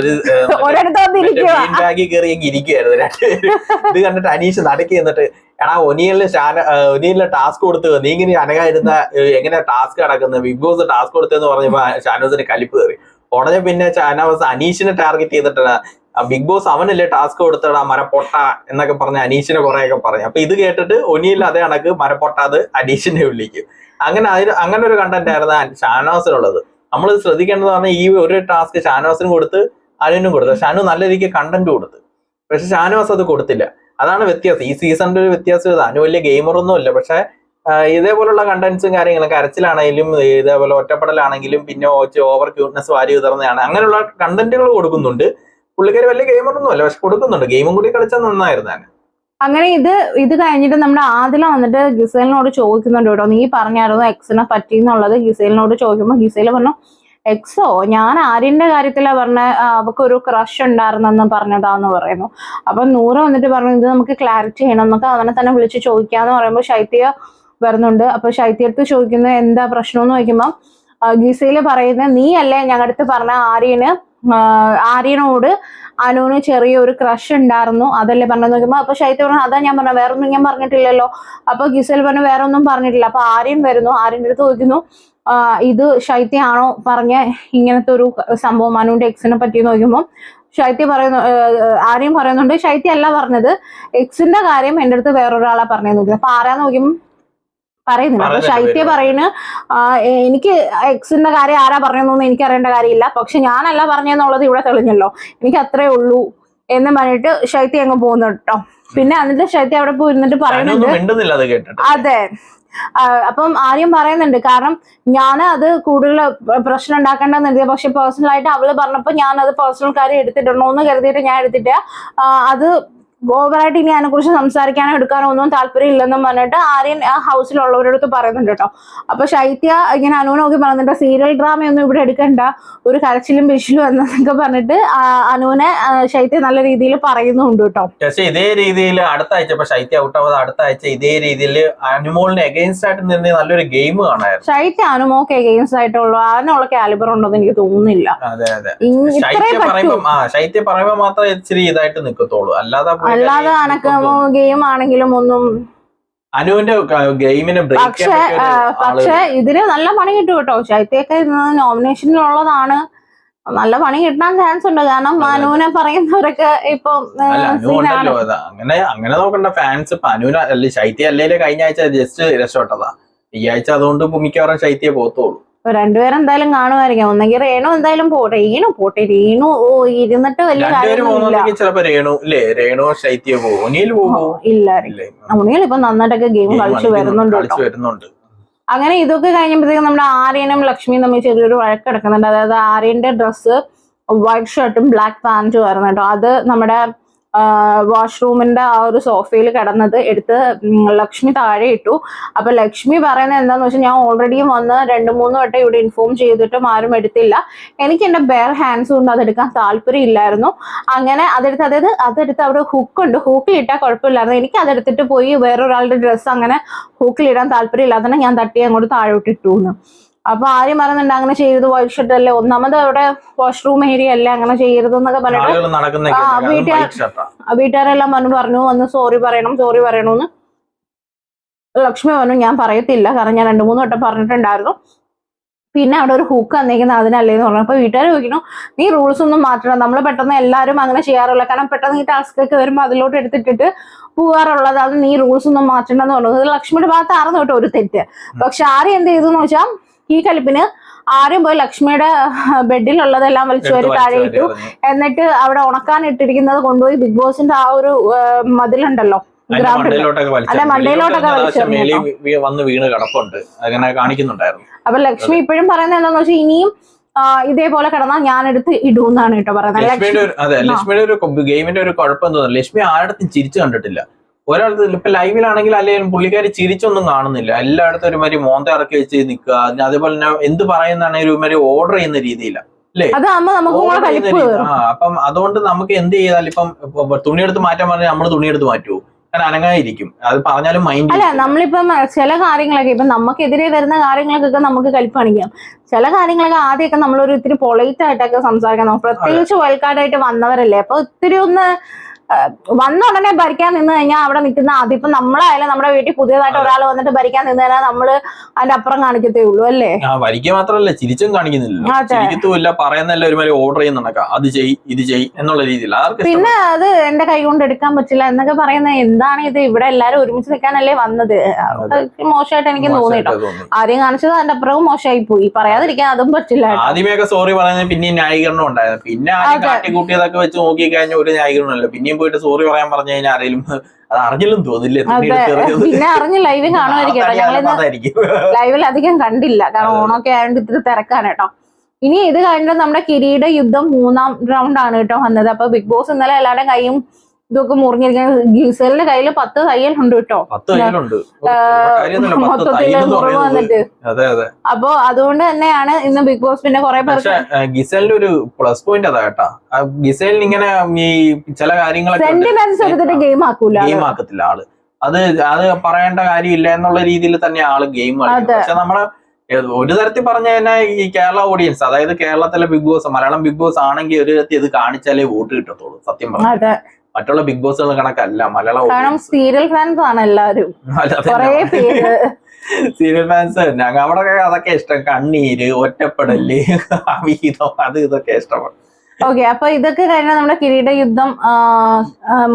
ഒരിടത്ത് ഇരിക്കുവായിരുന്നു ഇത് കണ്ടിട്ട് അനീഷ് നടക്കി എന്നിട്ട്, എടാ ഒനിയലിന് ടാസ്ക് കൊടുത്തു, നീ ഇങ്ങനെ അനങ്ങായിരുന്ന എങ്ങനെ ടാസ്ക് നടക്കുന്നത്, ബിഗ് ബോസ് ടാസ്ക് കൊടുത്തെന്ന് പറഞ്ഞപ്പോ ഷാനവാസിന് കലിപ്പ് കയറി. ഉടനെ പിന്നെ ഷാനവാസ് അനീഷിനെ ടാർഗറ്റ് ചെയ്തിട്ടാണ് ബിഗ് ബോസ് അവനല്ലേ ടാസ്ക് കൊടുത്തടാ മരപ്പൊട്ട എന്നൊക്കെ പറഞ്ഞ് അനീഷിനെ കുറെയൊക്കെ പറഞ്ഞു. അപ്പൊ ഇത് കേട്ടിട്ട് ഒനിയിൽ അതേ കണക്ക് മരപ്പൊട്ടാത് അനീഷിനെ വിളിക്കും. അങ്ങനെ ഒരു കണ്ടന്റ് ആയിരുന്നു ഷാനവാസിനുള്ളത്. നമ്മൾ ശ്രദ്ധിക്കേണ്ടത് പറഞ്ഞാൽ ഈ ഒരു ടാസ്ക് ഷാനവാസിനും കൊടുത്ത് അനുവിനും കൊടുത്തു. ഷാനു നല്ല രീതിക്ക് കണ്ടന്റ് കൊടുത്തു, പക്ഷെ ഷാനവാസ് അത് കൊടുത്തില്ല. അതാണ് വ്യത്യാസം. ഈ സീസണിന്റെ ഒരു വ്യത്യാസം ഇത്. അനു വലിയ ഗെയിമറൊന്നും ഇല്ല, പക്ഷെ ഇതേപോലുള്ള കണ്ടന്റ്സും കാര്യങ്ങളും കരച്ചിലാണെങ്കിലും ഇതേപോലെ ഒറ്റപ്പെടലാണെങ്കിലും പിന്നെ ഓവർ ക്യൂട്ട്നെസ് വാരി വിതർന്നതാണ്, അങ്ങനെയുള്ള കണ്ടന്റുകൾ കൊടുക്കുന്നുണ്ട്. പുള്ളിക്കാരി വലിയ ഗെയിമറൊന്നും അല്ല, പക്ഷെ കൊടുക്കുന്നുണ്ട്. ഗെയിമും കൂടി കളിച്ചാൽ നന്നായിരുന്നു. അങ്ങനെ ഇത് കഴിഞ്ഞിട്ട് നമ്മുടെ ആദില വന്നിട്ട് ഗിസേലിനോട് ചോദിക്കുന്നുണ്ട് കേട്ടോ, നീ പറഞ്ഞായിരുന്നു എക്സിനെ പറ്റി എന്നുള്ളത്. ഗിസേലിനോട് ചോദിക്കുമ്പോൾ ഗിസേൽ പറഞ്ഞു, എക്സോ ഞാൻ ആര്യന്റെ കാര്യത്തിലാ പറഞ്ഞ, അവക്കൊരു ക്രഷ് ഉണ്ടായിരുന്നെന്ന് പറഞ്ഞതാന്ന് പറയുന്നു. അപ്പൊ നൂറ് വന്നിട്ട് പറഞ്ഞു, ഇത് നമുക്ക് ക്ലാരിറ്റി ചെയ്യണം, നമുക്ക് അവനെ തന്നെ വിളിച്ച് ചോദിക്കാന്ന് പറയുമ്പോൾ ശൈത്യ വരുന്നുണ്ട്. അപ്പൊ ശൈത്യടുത്ത് ചോദിക്കുന്നത് എന്താ പ്രശ്നം എന്ന് ചോദിക്കുമ്പോൾ ഗിസേല് പറയുന്നത്, നീ അല്ലേ ഞങ്ങളുടെ അടുത്ത് പറഞ്ഞ ആര്യനോട് അനുവിന് ചെറിയൊരു ക്രഷ് ഉണ്ടായിരുന്നു, അതല്ലേ പറഞ്ഞു നോക്കുമ്പോ. അപ്പൊ ശൈത്യ പറഞ്ഞു, അതാ ഞാൻ പറഞ്ഞ, വേറെ ഒന്നും ഞാൻ പറഞ്ഞിട്ടില്ലല്ലോ. അപ്പൊ ഗിസേൽ പറഞ്ഞു, വേറെ ഒന്നും പറഞ്ഞിട്ടില്ല. അപ്പൊ ആര്യൻ വരുന്നു, ആര്യന്റെ അടുത്ത് ചോദിക്കുന്നു, ഇത് ശൈത്യയാണോ പറഞ്ഞ ഇങ്ങനത്തെ ഒരു സംഭവം അനുവിന്റെ എക്സിനെ പറ്റി നോക്കുമ്പോൾ ആര്യം പറയുന്നുണ്ട്, ശൈത്യ അല്ല പറഞ്ഞത്, എക്സിന്റെ കാര്യം എന്റെ അടുത്ത് വേറൊരാളാ പറഞ്ഞത് നോക്കുന്നത്. അപ്പൊ ആരാന്ന് നോക്കുമ്പോൾ പറയുന്നില്ല. അപ്പൊ ശൈത്യ പറയുന്നു, എനിക്ക് എക്സിന്റെ കാര്യം ആരാ പറഞ്ഞതെന്നൊന്നും എനിക്ക് അറിയേണ്ട കാര്യമില്ല, പക്ഷെ ഞാനല്ല പറഞ്ഞെന്നുള്ളത് ഇവിടെ തെളിഞ്ഞല്ലോ, എനിക്ക് അത്രേ ഉള്ളൂ എന്ന് പറഞ്ഞിട്ട് ശൈത്യ അങ്ങ് പോകുന്നു കേട്ടോ. പിന്നെ എന്നിട്ട് ശൈത്യ അവിടെ പോയിരുന്നിട്ട് പറയുന്നുണ്ട്, അതെ. അപ്പം ആര്യം പറയുന്നുണ്ട്, കാരണം ഞാൻ അത് കൂടുതൽ പ്രശ്നം ഉണ്ടാക്കേണ്ടെന്ന് കരുതിയ, പക്ഷെ പേഴ്സണലായിട്ട് അവള് പറഞ്ഞപ്പോ ഞാൻ അത് പേഴ്സണൽ കാര്യം എടുത്തിട്ടുണ്ടോ എന്ന് കരുതിയിട്ട് ഞാൻ എടുത്തിട്ട് അത് ഓവറായിട്ട് ഇനി അതിനെ കുറിച്ച് സംസാരിക്കാനോ എടുക്കാനോ ഒന്നും താല്പര്യം ഇല്ലെന്നും പറഞ്ഞിട്ട് ആര്യൻ ആ ഹൗസിലുള്ളവരടുത്ത് പറയുന്നുണ്ട് കേട്ടോ. അപ്പൊ ശൈത്യ ഇങ്ങനെ അനുവിനെ നോക്കി പറയുന്നുണ്ട്, സീരിയൽ ഡ്രാമയൊന്നും ഇവിടെ എടുക്കണ്ട, ഒരു കരച്ചിലും പിരിച്ചിലും എന്നൊക്കെ പറഞ്ഞിട്ട് അനുവിനെ ശൈത്യ നല്ല രീതിയിൽ പറയുന്നുണ്ട് കേട്ടോ. പക്ഷെ ഇതേ രീതിയിൽ അടുത്ത ആഴ്ച ഇപ്പൊ ശൈത്യ ഔട്ടാവാതെ അടുത്ത ആഴ്ച ഇതേ രീതിയിൽ അനുമോളിന് എഗെയിൻസ്റ്റ് ആയിട്ട് നിന്ന് നല്ലൊരു ഗെയിം കാണായിരുന്നു. ശൈത്യ അനുമോക്ക് എഗെയിൻസ്റ്റ് ആയിട്ടുള്ള അതിനുള്ള കാലിബർ ഉണ്ടെന്ന് എനിക്ക് തോന്നുന്നില്ല. അതെ അതെ, ശൈത്യ പറയുമ്പോ മാത്രമേ ഇച്ചിരി ഇതായിട്ട് നിൽക്കത്തുള്ളൂ, അല്ലാതെ ഗെയിം ആണെങ്കിലും ഒന്നും. അനുവിന്റെ ഗെയിമിന് പക്ഷെ ഇതിന് നല്ല പണി കിട്ടും കേട്ടോ. ശൈത്യയൊക്കെ നോമിനേഷനിലുള്ളതാണ്, നല്ല പണി കിട്ടാൻ ചാൻസ് ഉണ്ട്. കാരണം അനുവിനെ പറയുന്നവരൊക്കെ ഇപ്പൊ അങ്ങനെ നോക്കണ്ട. ഫാൻസ് ഇപ്പൊ അനുവിന അല്ലെ ശൈത്യ അല്ലേലും കഴിഞ്ഞ ആഴ്ച ജസ്റ്റ് രക്ഷപ്പെട്ടതാ, ഈ ആഴ്ച അതുകൊണ്ട് മിക്കവാറും ശൈത്യ പോത്തുള്ളൂ. രണ്ടുപേരും എന്തായാലും കാണുമായിരിക്കും. ഒന്നെങ്കിൽ രേണു എന്തായാലും പോട്ടെ, രേണു ഇരുന്നിട്ട് വലിയ ചിലപ്പോ രേണു ശൈത്യ പോകും, ഇല്ല ഒനിയിൽ ഇപ്പൊ നന്നായിട്ടൊക്കെ ഗെയിം കളിച്ചു വരുന്നുണ്ട്. അങ്ങനെ ഇതൊക്കെ കഴിഞ്ഞപ്പോഴത്തേക്കും നമ്മുടെ ആര്യനും ലക്ഷ്മിയും തമ്മിൽ ചെറിയൊരു വഴക്കിടക്കുന്നുണ്ട്. അതായത് ആര്യന്റെ ഡ്രസ്സ് വൈറ്റ് ഷർട്ടും ബ്ലാക്ക് പാന്റും ആയിരുന്നു കേട്ടോ. അത് നമ്മുടെ വാഷ്റൂമിന്റെ ആ ഒരു സോഫയിൽ കിടന്നത് എടുത്ത് ലക്ഷ്മി താഴെ ഇട്ടു. അപ്പൊ ലക്ഷ്മി പറയുന്നത് എന്താന്ന് വെച്ചാൽ, ഞാൻ ഓൾറെഡി വന്ന് 2-3 വട്ടം ഇവിടെ ഇൻഫോം ചെയ്തിട്ടും ആരും എടുത്തില്ല, എനിക്ക് എന്റെ ബെയർ ഹാൻഡ്സ് കൊണ്ട് അതെടുക്കാൻ താല്പര്യം ഇല്ലായിരുന്നു. അങ്ങനെ അതെടുത്ത് അവിടെ ഹുക്കുണ്ട്, ഹൂക്കിലിട്ടാൽ കുഴപ്പമില്ലായിരുന്നു, എനിക്ക് അതെടുത്തിട്ട് പോയി വേറൊരാളുടെ ഡ്രസ്സ് അങ്ങനെ ഹൂക്കിലിടാൻ താല്പര്യം ഇല്ലാതെ ഞാൻ തട്ടി അങ്ങോട്ട് താഴോട്ട് ഇട്ടു എന്ന്. അപ്പൊ ആര്യം പറയുന്നുണ്ട്, അങ്ങനെ ചെയ്തത് വൈറ്റ് ഷർട്ട് അല്ലേ, ഒന്നാമത് അവിടെ വാഷ്റൂം ഏരിയ അല്ലേ, അങ്ങനെ ചെയ്യരുത് എന്നൊക്കെ പറഞ്ഞിട്ട് വീട്ടുകാരെല്ലാം പറഞ്ഞു വന്ന് സോറി പറയണമെന്ന്. ലക്ഷ്മി പറഞ്ഞു, ഞാൻ പറയത്തില്ല, കാരണം ഞാൻ 2-3 വട്ടം പറഞ്ഞിട്ടുണ്ടായിരുന്നു, പിന്നെ അവിടെ ഒരു ഹൂക്ക് വന്നേക്കുന്നത് അതിനല്ലേന്ന് പറഞ്ഞു. അപ്പൊ വീട്ടുകാർ ചോദിക്കുന്നു, നീ റൂൾസ് ഒന്നും മാറ്റണം, നമ്മൾ പെട്ടെന്ന് എല്ലാവരും അങ്ങനെ ചെയ്യാറില്ല, കാരണം പെട്ടെന്ന് ഈ ടാസ്ക് ഒക്കെ വരുമ്പോൾ അതിലോട്ട് എടുത്തിട്ടിട്ട് പോകാറുള്ളത്, അത് നീ റൂൾസ് ഒന്നും മാറ്റണമെന്ന് പറഞ്ഞു. ലക്ഷ്മിയുടെ ഭാഗത്തായിരുന്നു കേട്ടോ ഒരു തെറ്റ്. പക്ഷെ ആര്യം എന്ത് ചെയ്തു എന്ന് വെച്ചാൽ, ഈ കലിപ്പിന് ആരും പോയി ലക്ഷ്മിയുടെ ബെഡിലുള്ളതെല്ലാം വലിച്ചു വരി താഴെ ഇട്ടു. എന്നിട്ട് അവിടെ ഉണക്കാൻ ഇട്ടിരിക്കുന്നത് കൊണ്ടുപോയി ബിഗ് ബോസിന്റെ ആ ഒരു മതിലുണ്ടല്ലോ, മണ്ടയിലോട്ടൊക്കെ അപ്പൊ ലക്ഷ്മി ഇപ്പോഴും പറയുന്നത് എന്താന്ന് വെച്ചാൽ, ഇനിയും ഇതേപോലെ കിടന്നാൽ ഞാനെടുത്ത് ഇടൂന്നാണ് കേട്ടോ പറയുന്നത്. ലക്ഷ്മിയുടെ ഒരു ഗെയിമിന്റെ ഒരു കുഴപ്പം തോന്നുന്നു, ലക്ഷ്മി ആരുടെ ചിരിച്ചു കണ്ടിട്ടില്ല. ഒരാൾക്ക് ഇപ്പൊ ലൈവിലാണെങ്കിൽ അല്ലെങ്കിൽ പുള്ളിക്കാരി ചിരിച്ചൊന്നും കാണുന്നില്ല, എല്ലായിടത്തും ഒരുമാതിരി മോന്ത ഇറക്കി വെച്ച് നിൽക്കുക. അതേപോലെ തന്നെ എന്ത് പറയുന്നതാണെങ്കിൽ ഒരുമാതിരി ഓർഡർ ചെയ്യുന്ന രീതിയിലാണ് അല്ലേ. അപ്പം അതുകൊണ്ട് നമുക്ക് എന്ത് ചെയ്താൽ ഇപ്പം തുണിയെടുത്ത് മാറ്റാൻ പറഞ്ഞാൽ നമ്മൾ തുണിയെടുത്ത് മാറ്റുമോ? കാരണം അനങ്ങാതിരിക്കും, അത് പറഞ്ഞാലും മൈൻഡ് അല്ല. നമ്മളിപ്പം ചില കാര്യങ്ങളൊക്കെ ഇപ്പൊ നമുക്കെതിരെ വരുന്ന കാര്യങ്ങൾക്കൊക്കെ നമുക്ക് കൽപ്പണിക്കാം. ചില കാര്യങ്ങളൊക്കെ ആദ്യമൊക്കെ നമ്മളൊരു ഇത്തിരി പൊളൈറ്റ് ആയിട്ടൊക്കെ സംസാരിക്കണം, പ്രത്യേകിച്ച് വയൽക്കാരായിട്ട് വന്നവരല്ലേ. അപ്പൊ ഇത്തിരി ഒന്ന് വന്ന ഉടനെ ഭരിക്കാൻ നിന്ന് കഴിഞ്ഞാൽ അവിടെ നിൽക്കുന്ന അതിപ്പോ നമ്മളായാലും നമ്മുടെ വീട്ടിൽ പുതിയതായിട്ട് ഒരാൾ വന്നിട്ട് ഭരിക്കാൻ നിന്ന് കഴിഞ്ഞാൽ നമ്മള് അതിന്റെ അപ്പുറം കാണിക്കത്തേ ഉള്ളൂ അല്ലേ. ഭരിക്കുക മാത്രമല്ല ചിരിച്ചും കാണിക്കുന്നില്ല, ചിരിക്കത്തുമില്ല, പറയുന്നല്ല ഒരുമാതിരി ഓർഡർ ചെയ്യുന്നുണ്ടാക്കാം, അത് ചെയ് ഇത് ചെയ് എന്നുള്ള രീതിയിൽ. പിന്നെ അത് എന്റെ കൈ കൊണ്ട് എടുക്കാൻ പറ്റില്ല എന്നൊക്കെ പറയുന്നത് എന്താണ് ഇത്, ഇവിടെ എല്ലാരും ഒരുമിച്ച് നിൽക്കാനല്ലേ വന്നത്. മോശമായിട്ട് എനിക്ക് തോന്നിട്ടോ, ആദ്യം കാണിച്ചത് അതിന്റെ അപ്പുറവും മോശമായി പോയി, പറയാതിരിക്കാൻ അതും പറ്റില്ല. ആദ്യമൊക്കെ സോറി പറയുന്നത് പിന്നെ ന്യായീകരണം ഉണ്ടായത്, പിന്നെ ആദ്യം കാട്ടിക്കൂട്ടിയതൊക്കെ വെച്ച് നോക്കി കഴിഞ്ഞാൽ ഒരു ന്യായീകരണമല്ല. പിന്നെയും പോയിട്ട് സോറി പറയാൻ പറഞ്ഞു കഴിഞ്ഞാൽ ആരെങ്കിലും അത് അറിഞ്ഞില്ലെന്ന് തോന്നില്ലേ. പിന്നെ അറിഞ്ഞ് ലൈവ് കാണുമായിരിക്കും, ലൈവിൽ അധികം കണ്ടില്ല കാരണം ഓണമൊക്കെ ആയതുകൊണ്ട് ഇത്തിരി തിരക്കാണ് കേട്ടോ. ഇനി ഇത് കഴിഞ്ഞിട്ട് നമ്മുടെ കിരീട യുദ്ധം 3ാം റൗണ്ട് ആണ് കേട്ടോ വന്നത്. അപ്പൊ ബിഗ് ബോസ് ഇന്നലെ എല്ലാവരുടെ കൈയും ഇതൊക്കെ മുറിഞ്ഞിരിക്കുന്ന ഗീസലിന്റെ കയ്യില് 10 തയ്യലുണ്ട് കേട്ടോ, മൊത്തത്തില് മുറിവ് വന്നിട്ട്. അപ്പൊ അതുകൊണ്ട് തന്നെയാണ് ഇന്ന് ബിഗ് ബോസ് പിന്നെ കുറെ പേർക്ക് ഗിസലിന്റെ ഒരു പ്ലസ് പോയിന്റ് അതാ കേട്ടാ. ഗിസലിന് ഇങ്ങനെ ഈ ചില കാര്യങ്ങളൊക്കെ സെന്റിമെന്റ്സ് എടുത്തിട്ട് ഗെയിം ആക്കത്തില്ല ആള്. അത് പറയേണ്ട കാര്യമില്ല എന്നുള്ള രീതിയിൽ തന്നെ ആള് ഗെയിം കളിക്കും. പക്ഷെ നമ്മള് ഒരു തരത്തിൽ പറഞ്ഞു കഴിഞ്ഞാൽ ഈ കേരള ഓഡിയൻസ്, അതായത് കേരളത്തിലെ Big Boss, Malayalam Big Boss ആണെങ്കിൽ ഒരു തരത്തിൽ ഇത് കാണിച്ചാലേ വോട്ട് കിട്ടത്തുള്ളൂ സത്യം പറഞ്ഞു. മറ്റുള്ള ബിഗ് ബോസുകൾ കണക്കല്ല മലയാളം സീരിയൽ ഫാൻസ് ആണ് എല്ലാവരും. സീരിയൽ ഫാൻസ് അവിടെ അതൊക്കെ ഇഷ്ടം, കണ്ണീര്, ഒറ്റപ്പെടല്, അവിഹിതം, അത് ഇതൊക്കെ ഇഷ്ടമാണ്. ഓക്കെ, അപ്പൊ ഇതൊക്കെ കഴിഞ്ഞാൽ നമ്മുടെ കിരീട യുദ്ധം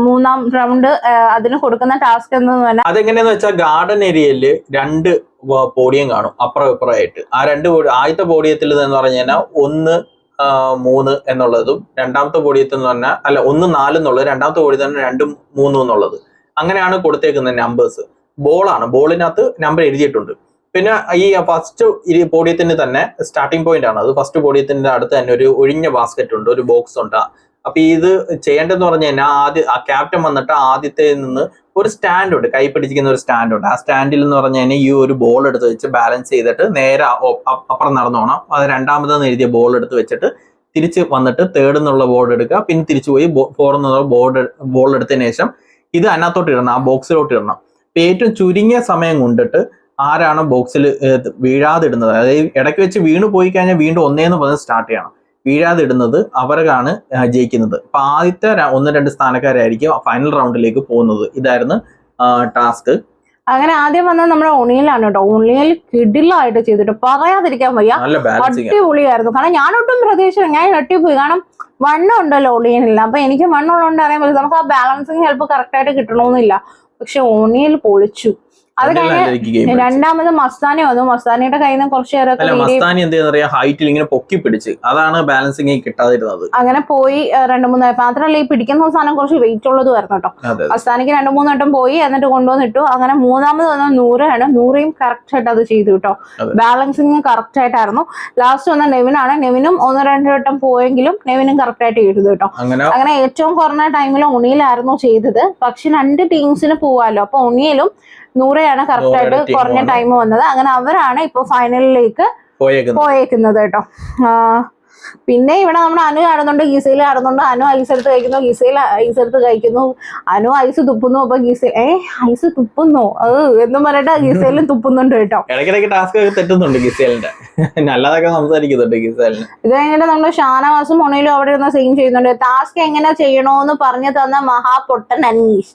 3ാം റൗണ്ട് അതിന് കൊടുക്കുന്ന ടാസ്ക് എന്ന് പറഞ്ഞാൽ അതെങ്ങനെയാന്ന് വെച്ചാൽ ഗാർഡൻ ഏരിയയില് 2 പോഡിയം കാണും അപ്പുറം ഇപ്പുറമായിട്ട്. ആ 2 ആദ്യത്തെ പോഡിയത്തിൽ എന്ന് പറഞ്ഞു കഴിഞ്ഞാൽ 1, 3 എന്നുള്ളതും, രണ്ടാമത്തെ പോഡിയത്തിൽ എന്ന് പറഞ്ഞാൽ 1, 4 എന്നുള്ളത്, രണ്ടാമത്തെ പോഡിയത്തിൽ തന്നെ 2, 3 എന്നുള്ളത്. അങ്ങനെയാണ് കൊടുത്തേക്കുന്നത് നമ്പേഴ്സ്. ബോളാണ്, ബോളിനകത്ത് നമ്പർ എഴുതിയിട്ടുണ്ട്. പിന്നെ ഈ ഫസ്റ്റ് പോഡിയത്തിന് തന്നെ സ്റ്റാർട്ടിംഗ് പോയിന്റ് ആണ് അത്. ഫസ്റ്റ് പോഡിയത്തിന്റെ അടുത്ത് തന്നെ ഒരു ഒഴിഞ്ഞ ബാസ്ക്കറ്റ് ഉണ്ട്, ഒരു ബോക്സ് ഉണ്ട്. അപ്പൊ ഇത് ചെയ്യേണ്ടതെന്ന് പറഞ്ഞു കഴിഞ്ഞാൽ ആ ക്യാപ്റ്റൻ വന്നിട്ട് ആദ്യത്തെ നിന്ന് ഒരു സ്റ്റാൻഡ് ഉണ്ട്, കൈ പിടിച്ചിരിക്കുന്ന ഒരു സ്റ്റാൻഡ് ഉണ്ട്. ആ സ്റ്റാൻഡിൽ എന്ന് പറഞ്ഞു കഴിഞ്ഞാൽ ഈ ഒരു ബോൾ എടുത്ത് വെച്ച് ബാലൻസ് ചെയ്തിട്ട് നേരെ അപ്പുറം നടന്നോണം. അത് രണ്ടാമതെന്ന് എഴുതിയ ബോൾ എടുത്ത് വെച്ചിട്ട് തിരിച്ച് വന്നിട്ട് 3rd എന്നുള്ള ബോർഡ് എടുക്കുക, പിന്നെ തിരിച്ചു പോയി 4 എന്നുള്ള ബോൾ എടുത്തതിന് ശേഷം ഇത് അതിനകത്തോട്ട് ഇടണം, ആ ബോക്സിലോട്ട് ഇടണം. ഏറ്റവും ചുരുങ്ങിയ സമയം കൊണ്ടിട്ട് ആരാണ് ബോക്സിൽ വീഴാതിടുന്നത്, അതായത് ഇടയ്ക്ക് വെച്ച് വീണ് പോയി കഴിഞ്ഞാൽ വീണ്ടും 1 പറഞ്ഞ് സ്റ്റാർട്ട് ചെയ്യണം. വീഴാതിടുന്നത് അവരാണ് ജയിക്കുന്നത്. അപ്പൊ ആദ്യത്തെ 1-2 സ്ഥാനക്കാരായിരിക്കും ഫൈനൽ റൗണ്ടിലേക്ക് പോകുന്നത്. ഇതായിരുന്നു ടാസ്ക്. അങ്ങനെ ആദ്യം വന്നത് നമ്മുടെ ഒണിയിലാണ് കേട്ടോ. ഒണിയിൽ കിടിലായിട്ട് ചെയ്തിട്ട് പറയാതിരിക്കാൻ വയ്യ, അടിപൊളിയായിരുന്നു. കാരണം ഞാനൊട്ടും പ്രതീക്ഷിച്ചില്ല, ഞാൻ ഞെട്ടിപ്പോയി. കാരണം വണ്ണം ഉണ്ടല്ലോ ഒണിയനില്ല, അപ്പൊ എനിക്ക് വണ്ണമുള്ളതുകൊണ്ട് അറിയാൻ പറ്റും നമുക്ക് ആ ബാലൻസിങ് ഹെൽപ്പ് കറക്റ്റ് ആയിട്ട് കിട്ടണമെന്നില്ല. പക്ഷെ ഒണിയിൽ പൊളിച്ചു. അത് കഴിഞ്ഞ് രണ്ടാമത് മസ്താനി വന്നു. മസ്താനിയുടെ കയ്യിൽ നിന്ന് കുറച്ചു നേരമൊക്കെ ഹൈറ്റിൽ ഇങ്ങനെ പൊക്കി പിടിച്ച്, അതാണ് ബാലൻസിങ് കിട്ടാതിരുന്നത്. അങ്ങനെ പോയി 2-3 മാത്രമല്ല ഈ പിടിക്കുന്ന സാധനം കുറച്ച് വെയിറ്റ് ഉള്ളതും ആയിരുന്നു കേട്ടോ. മസ്താനിക്ക് 2-3 വട്ടം പോയി, എന്നിട്ട് കൊണ്ടുവന്നിട്ടു. അങ്ങനെ മൂന്നാമത് വന്ന നൂറയാണ്. നൂറയും കറക്റ്റ് ആയിട്ട് അത് ചെയ്തു കേട്ടോ, ബാലൻസിങ് കറക്റ്റ് ആയിട്ടായിരുന്നു. ലാസ്റ്റ് വന്ന നെവിനാണ്. നെവിനും 1-2 വട്ടം പോയെങ്കിലും നെവിനും കറക്റ്റ് ആയിട്ട് ചെയ്തു കേട്ടോ. അങ്ങനെ ഏറ്റവും കുറഞ്ഞ ടൈമിൽ ഒണിയിലായിരുന്നു ചെയ്തത്. പക്ഷെ 2 ടീംസിന് പോവാലോ, അപ്പൊ ഒണിയിലും നൂറയാണ് കറക്റ്റ് ആയിട്ട് കുറഞ്ഞ ടൈം വന്നത്. അങ്ങനെ അവരാണ് ഇപ്പൊ ഫൈനലിലേക്ക് പോയേക്കുന്നത് കേട്ടോ. പിന്നെ ഇവിടെ നമ്മുടെ അനു ആടുന്നുണ്ട്, ഗീസയിൽ ആടുന്നുണ്ട്. അനു ഐസ് എടുത്ത് കഴിക്കുന്നു, ഗീസയിൽ ഐസ് എടുത്ത് കഴിക്കുന്നു. അനു ഐസ് തുപ്പുന്നു, അപ്പൊ ഗീസ ഐസ് തുപ്പുന്നു എന്നും പറഞ്ഞിട്ട് ഗീസയിലും തുപ്പുന്നുണ്ട് കേട്ടോ. ഇത് കഴിഞ്ഞിട്ട് നമ്മുടെ ഷാനവാസും മൊണയിലും അവിടെ ഇരുന്ന് സെയിം ചെയ്യുന്നുണ്ട്. ടാസ്ക് എങ്ങനെ ചെയ്യണോന്ന് പറഞ്ഞു തന്ന മഹാപൊട്ടൻ അനീഷ്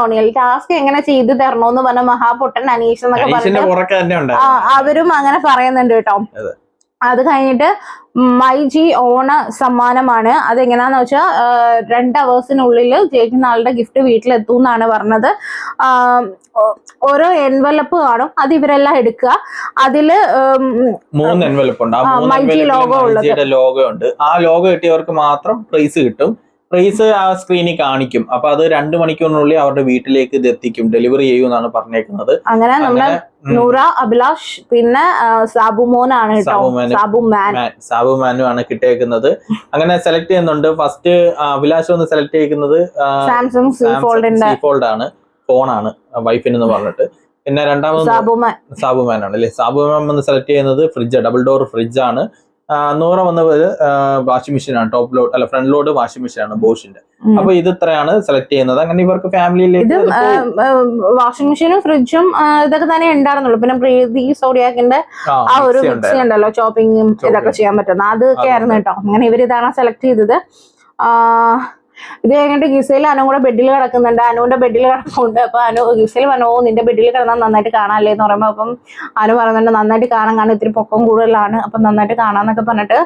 ഓണിയൽ ടാസ്ക് എങ്ങനെ ചെയ്തു തരണോന്ന് പറഞ്ഞ മഹാപൊട്ടൻ അനീഷ് എന്നൊക്കെ പറഞ്ഞിട്ട് അവരും അങ്ങനെ പറയുന്നുണ്ട് കേട്ടോ. അത് കഴിഞ്ഞിട്ട് മൈജി ഓണ സമ്മാനമാണ്. അതെങ്ങനാന്ന് വെച്ചാൽ 2 അവേഴ്സിനുള്ളിൽ ജയിക്കുന്ന ആളുടെ ഗിഫ്റ്റ് വീട്ടിലെത്തും എന്നാണ് പറഞ്ഞത്. ഓരോ എൻവലപ്പ് കാണും, അത് ഇവരെല്ലാം എടുക്കുക. അതില് 3 എൻവലപ്പ് ഉണ്ട്. മൈജി ലോഗോ ഉണ്ട്. ആ ലോഗോ കിട്ടിയവർക്ക് മാത്രം പ്രൈസ് കിട്ടും. പ്രൈസ് ആ സ്ക്രീനിൽ കാണിക്കും. അപ്പൊ അത് 2 മണിക്കൂറിനുള്ളിൽ അവരുടെ വീട്ടിലേക്ക് ഇത് എത്തിക്കും, ഡെലിവറി ചെയ്യുമെന്നാണ് പറഞ്ഞേക്കുന്നത്. അങ്ങനെ നമ്മുടെ നൂറ, അഭിലാഷ് പിന്നെ സാബുമോനാണ് സാബുമാനും ആണ് കിട്ടിയേക്കുന്നത്. അങ്ങനെ സെലക്ട് ചെയ്യുന്നുണ്ട്. ഫസ്റ്റ് അഭിലാഷ് ഒന്ന് സെലക്ട് ചെയ്യുന്നത് സാംസങ് സി ഫോൾഡ് ആണ്, ഫോണാണ് വൈഫിന് എന്ന് പറഞ്ഞിട്ട്. പിന്നെ രണ്ടാമത് സാബുമാൻ ആണ് അല്ലെ. സാബുമാൻ വന്ന് സെലക്ട് ചെയ്യുന്നത് ഫ്രിഡ്ജ്, ഡബിൾ ഡോർ ഫ്രിഡ്ജ് ആണ്. 100 വന്നത് വാഷിംഗ് മെഷീൻ ആണ്, ടോപ്പ് ലോഡ് അല്ല ഫ്രണ്ട് ലോഡ് വാഷിംഗ് മെഷീൻ ആണ് ബോഷിന്റെ. അപ്പൊ ഇത് ഇത്രയാണ് സെലക്ട് ചെയ്യുന്നത്. അങ്ങനെ ഇവർക്ക് ഫാമിലിയിലേക്ക് വാഷിംഗ് മെഷീനും ഫ്രിഡ്ജും ഇതൊക്കെ തന്നെ ഉണ്ടായിരുന്നുള്ളൂ. പിന്നെ പ്രീതി സോഡിയാക്കിന്റെ ആ ഒരു മിക്സി ഉണ്ടല്ലോ, ചോപ്പിങ്ങും ഇതൊക്കെ ചെയ്യാൻ പറ്റുന്ന, അതൊക്കെ ആയിരുന്നു കേട്ടോ. അങ്ങനെ ഇവർ ഇതാണ് സെലക്ട് ചെയ്തത്. ഇത് കഴിഞ്ഞിട്ട് ഗിസയിൽ അനു കൂടെ ബെഡിൽ കിടക്കുന്നുണ്ട്. അനുവിന്റെ ബെഡിൽ കിടക്കുന്നുണ്ട്. അപ്പൊ ഗിസയിൽ പറഞ്ഞു, ഓ നിന്റെ ബെഡിൽ കിടന്നാൽ നന്നായിട്ട് കാണാല്ലേ എന്ന് പറയുമ്പോൾ അപ്പം അനു പറയുന്നുണ്ട് നന്നായിട്ട് കാണാൻ, കാരണം ഇത്തിരി പൊക്കം കൂടുതലാണ്, അപ്പൊ നന്നായിട്ട് കാണാന്നൊക്കെ പറഞ്ഞിട്ട്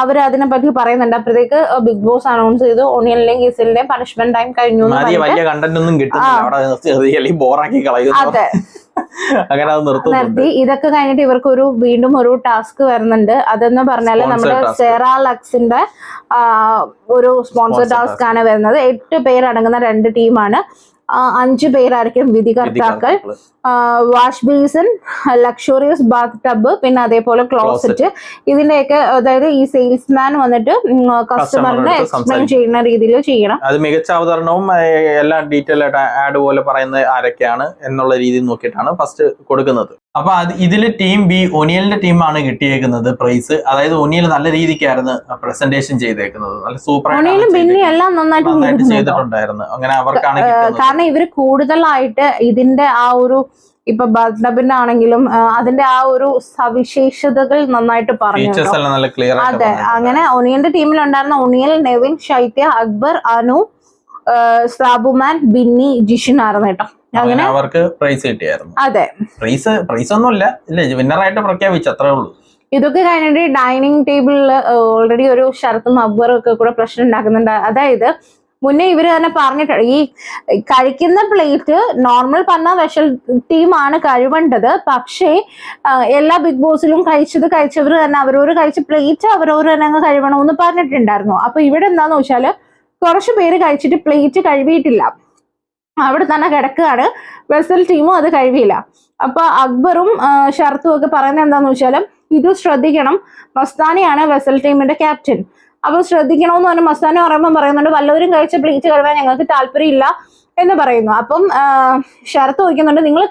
അവർ അതിനെ പറ്റി പറയുന്നുണ്ട്. അപ്പോഴത്തേക്ക് ബിഗ് ബോസ് അനൗൺസ് ചെയ്തു ഓണിയലിന്റെയും ഗിസലിന്റെയും പണിഷ്മെന്റ് ടൈം കഴിഞ്ഞു. വലിയ കണ്ടന്റ് ഒന്നും കിട്ടുന്നില്ല, ബോറാക്കി കളയുന്നു. അതെ, അങ്ങനെ അത് നിർത്തി. ഇതൊക്കെ കഴിഞ്ഞിട്ട് ഇവർക്ക് വീണ്ടും ഒരു ടാസ്ക് വരുന്നുണ്ട്. അതെന്ന് പറഞ്ഞാല് നമ്മുടെ സെറാലക്സിന്റെ ഒരു സ്പോൺസർ ടാസ്ക് ആണ് വരുന്നത്. 8 പേരടങ്ങുന്ന 2 ടീമാണ്. 5 പേരായിരിക്കും വിധികർത്താക്കൾ. Wash basin, luxurious bath tub, പിന്നെ അതേപോലെ ക്ലോസറ്റ്. ഇതിന്റെയൊക്കെ അതായത് ഈ സെയിൽസ്മാൻ വന്നിട്ട് കസ്റ്റമറിനെ എക്സ്പ്ലെയിൻ ചെയ്യുന്ന രീതിയിൽ ചെയ്യണം. അത് മികച്ച അവതരണവും എല്ലാം ഡീറ്റെയിൽ ആയിട്ട് ആഡ് പോലെ പറയുന്നത് ആരൊക്കെയാണ് എന്നുള്ള രീതിയിൽ നോക്കിയിട്ടാണ് ഫസ്റ്റ് കൊടുക്കുന്നത്. അപ്പൊ ഇതില് ടീം ബി ഒനിയലിന്റെ ടീമാണ് കിട്ടിയേക്കുന്നത് പ്രൈസ്. അതായത് ഒനിയൽ നല്ല രീതിക്കായിരുന്നു പ്രസന്റേഷൻ ചെയ്തേക്കുന്നത്, നല്ല സൂപ്പർ നന്നായിട്ട് ചെയ്തിട്ടുണ്ടായിരുന്നു. അങ്ങനെ അവർക്കാണ് കാരണം ഇവര് കൂടുതലായിട്ട് ഇതിന്റെ ആ ഒരു ഇപ്പൊ ബദ്നബിന്റെ ആണെങ്കിലും അതിന്റെ ആ ഒരു സവിശേഷതകൾ നന്നായിട്ട് പറഞ്ഞു. അതെ, അങ്ങനെ ഒനിയലിന്റെ ടീമിലുണ്ടായിരുന്ന ഒനിയൽ, നെവിൻ, ശൈത്യ, അക്ബർ, അനു, സാബുമാൻ, ബിന്നി, ജിഷിൻ ആയിരുന്നു കേട്ടോ. അങ്ങനെ അവർക്ക് പ്രൈസ് കിട്ടിയായിരുന്നു. അതെ, പ്രൈസ് ഒന്നുമില്ല, വിന്നറായിട്ട് പ്രഖ്യാപിച്ചു, അത്രേ ഉള്ളൂ. ഇതൊക്കെ കഴിഞ്ഞിട്ട് ഡൈനിങ് ടേബിളിൽ ഓൾറെഡി ഒരു ശരത്തും അക്ബറും ഒക്കെ കൂടെ പ്രശ്നം ഉണ്ടാക്കുന്നുണ്ട്. അതായത് മുന്നേ ഇവര് തന്നെ പറഞ്ഞിട്ടുണ്ട്, ഈ കഴിക്കുന്ന പ്ലേറ്റ് നോർമൽ പറഞ്ഞ വെഷൽ ടീമാണ് കഴിവേണ്ടത്. പക്ഷേ എല്ലാ ബിഗ് ബോസിലും കഴിച്ചവർ തന്നെ അവരവര് കഴിച്ച പ്ലേറ്റ് അവരവര് തന്നെ അങ്ങ് കഴിവണമെന്ന് പറഞ്ഞിട്ടുണ്ടായിരുന്നു. അപ്പൊ ഇവിടെ എന്താന്ന് വെച്ചാല് കുറച്ചു പേര് കഴിച്ചിട്ട് പ്ലേറ്റ് കഴുകിയിട്ടില്ല, അവിടെ തന്നെ കിടക്കുകയാണ്. വെസൽ ടീമും അത് കഴിവില്ല. അപ്പൊ അക്ബറും ഷർത്തും ഒക്കെ പറയുന്നത് എന്താന്ന് വെച്ചാല് ഇത് ശ്രദ്ധിക്കണം, മസ്താനിയാണ് വെസൽ ടീമിന്റെ ക്യാപ്റ്റൻ, അപ്പൊ ശ്രദ്ധിക്കണമെന്ന് പറഞ്ഞ് മസ്താനി പറയുന്നുണ്ട് വല്ലവരും കഴിച്ച പ്ലേറ്റ് കഴുകാൻ ഞങ്ങൾക്ക് താല്പര്യമില്ല എന്ന് പറയുന്നു. അപ്പം ഷർത്ത് ചോദിക്കുന്നുണ്ട് നിങ്ങൾ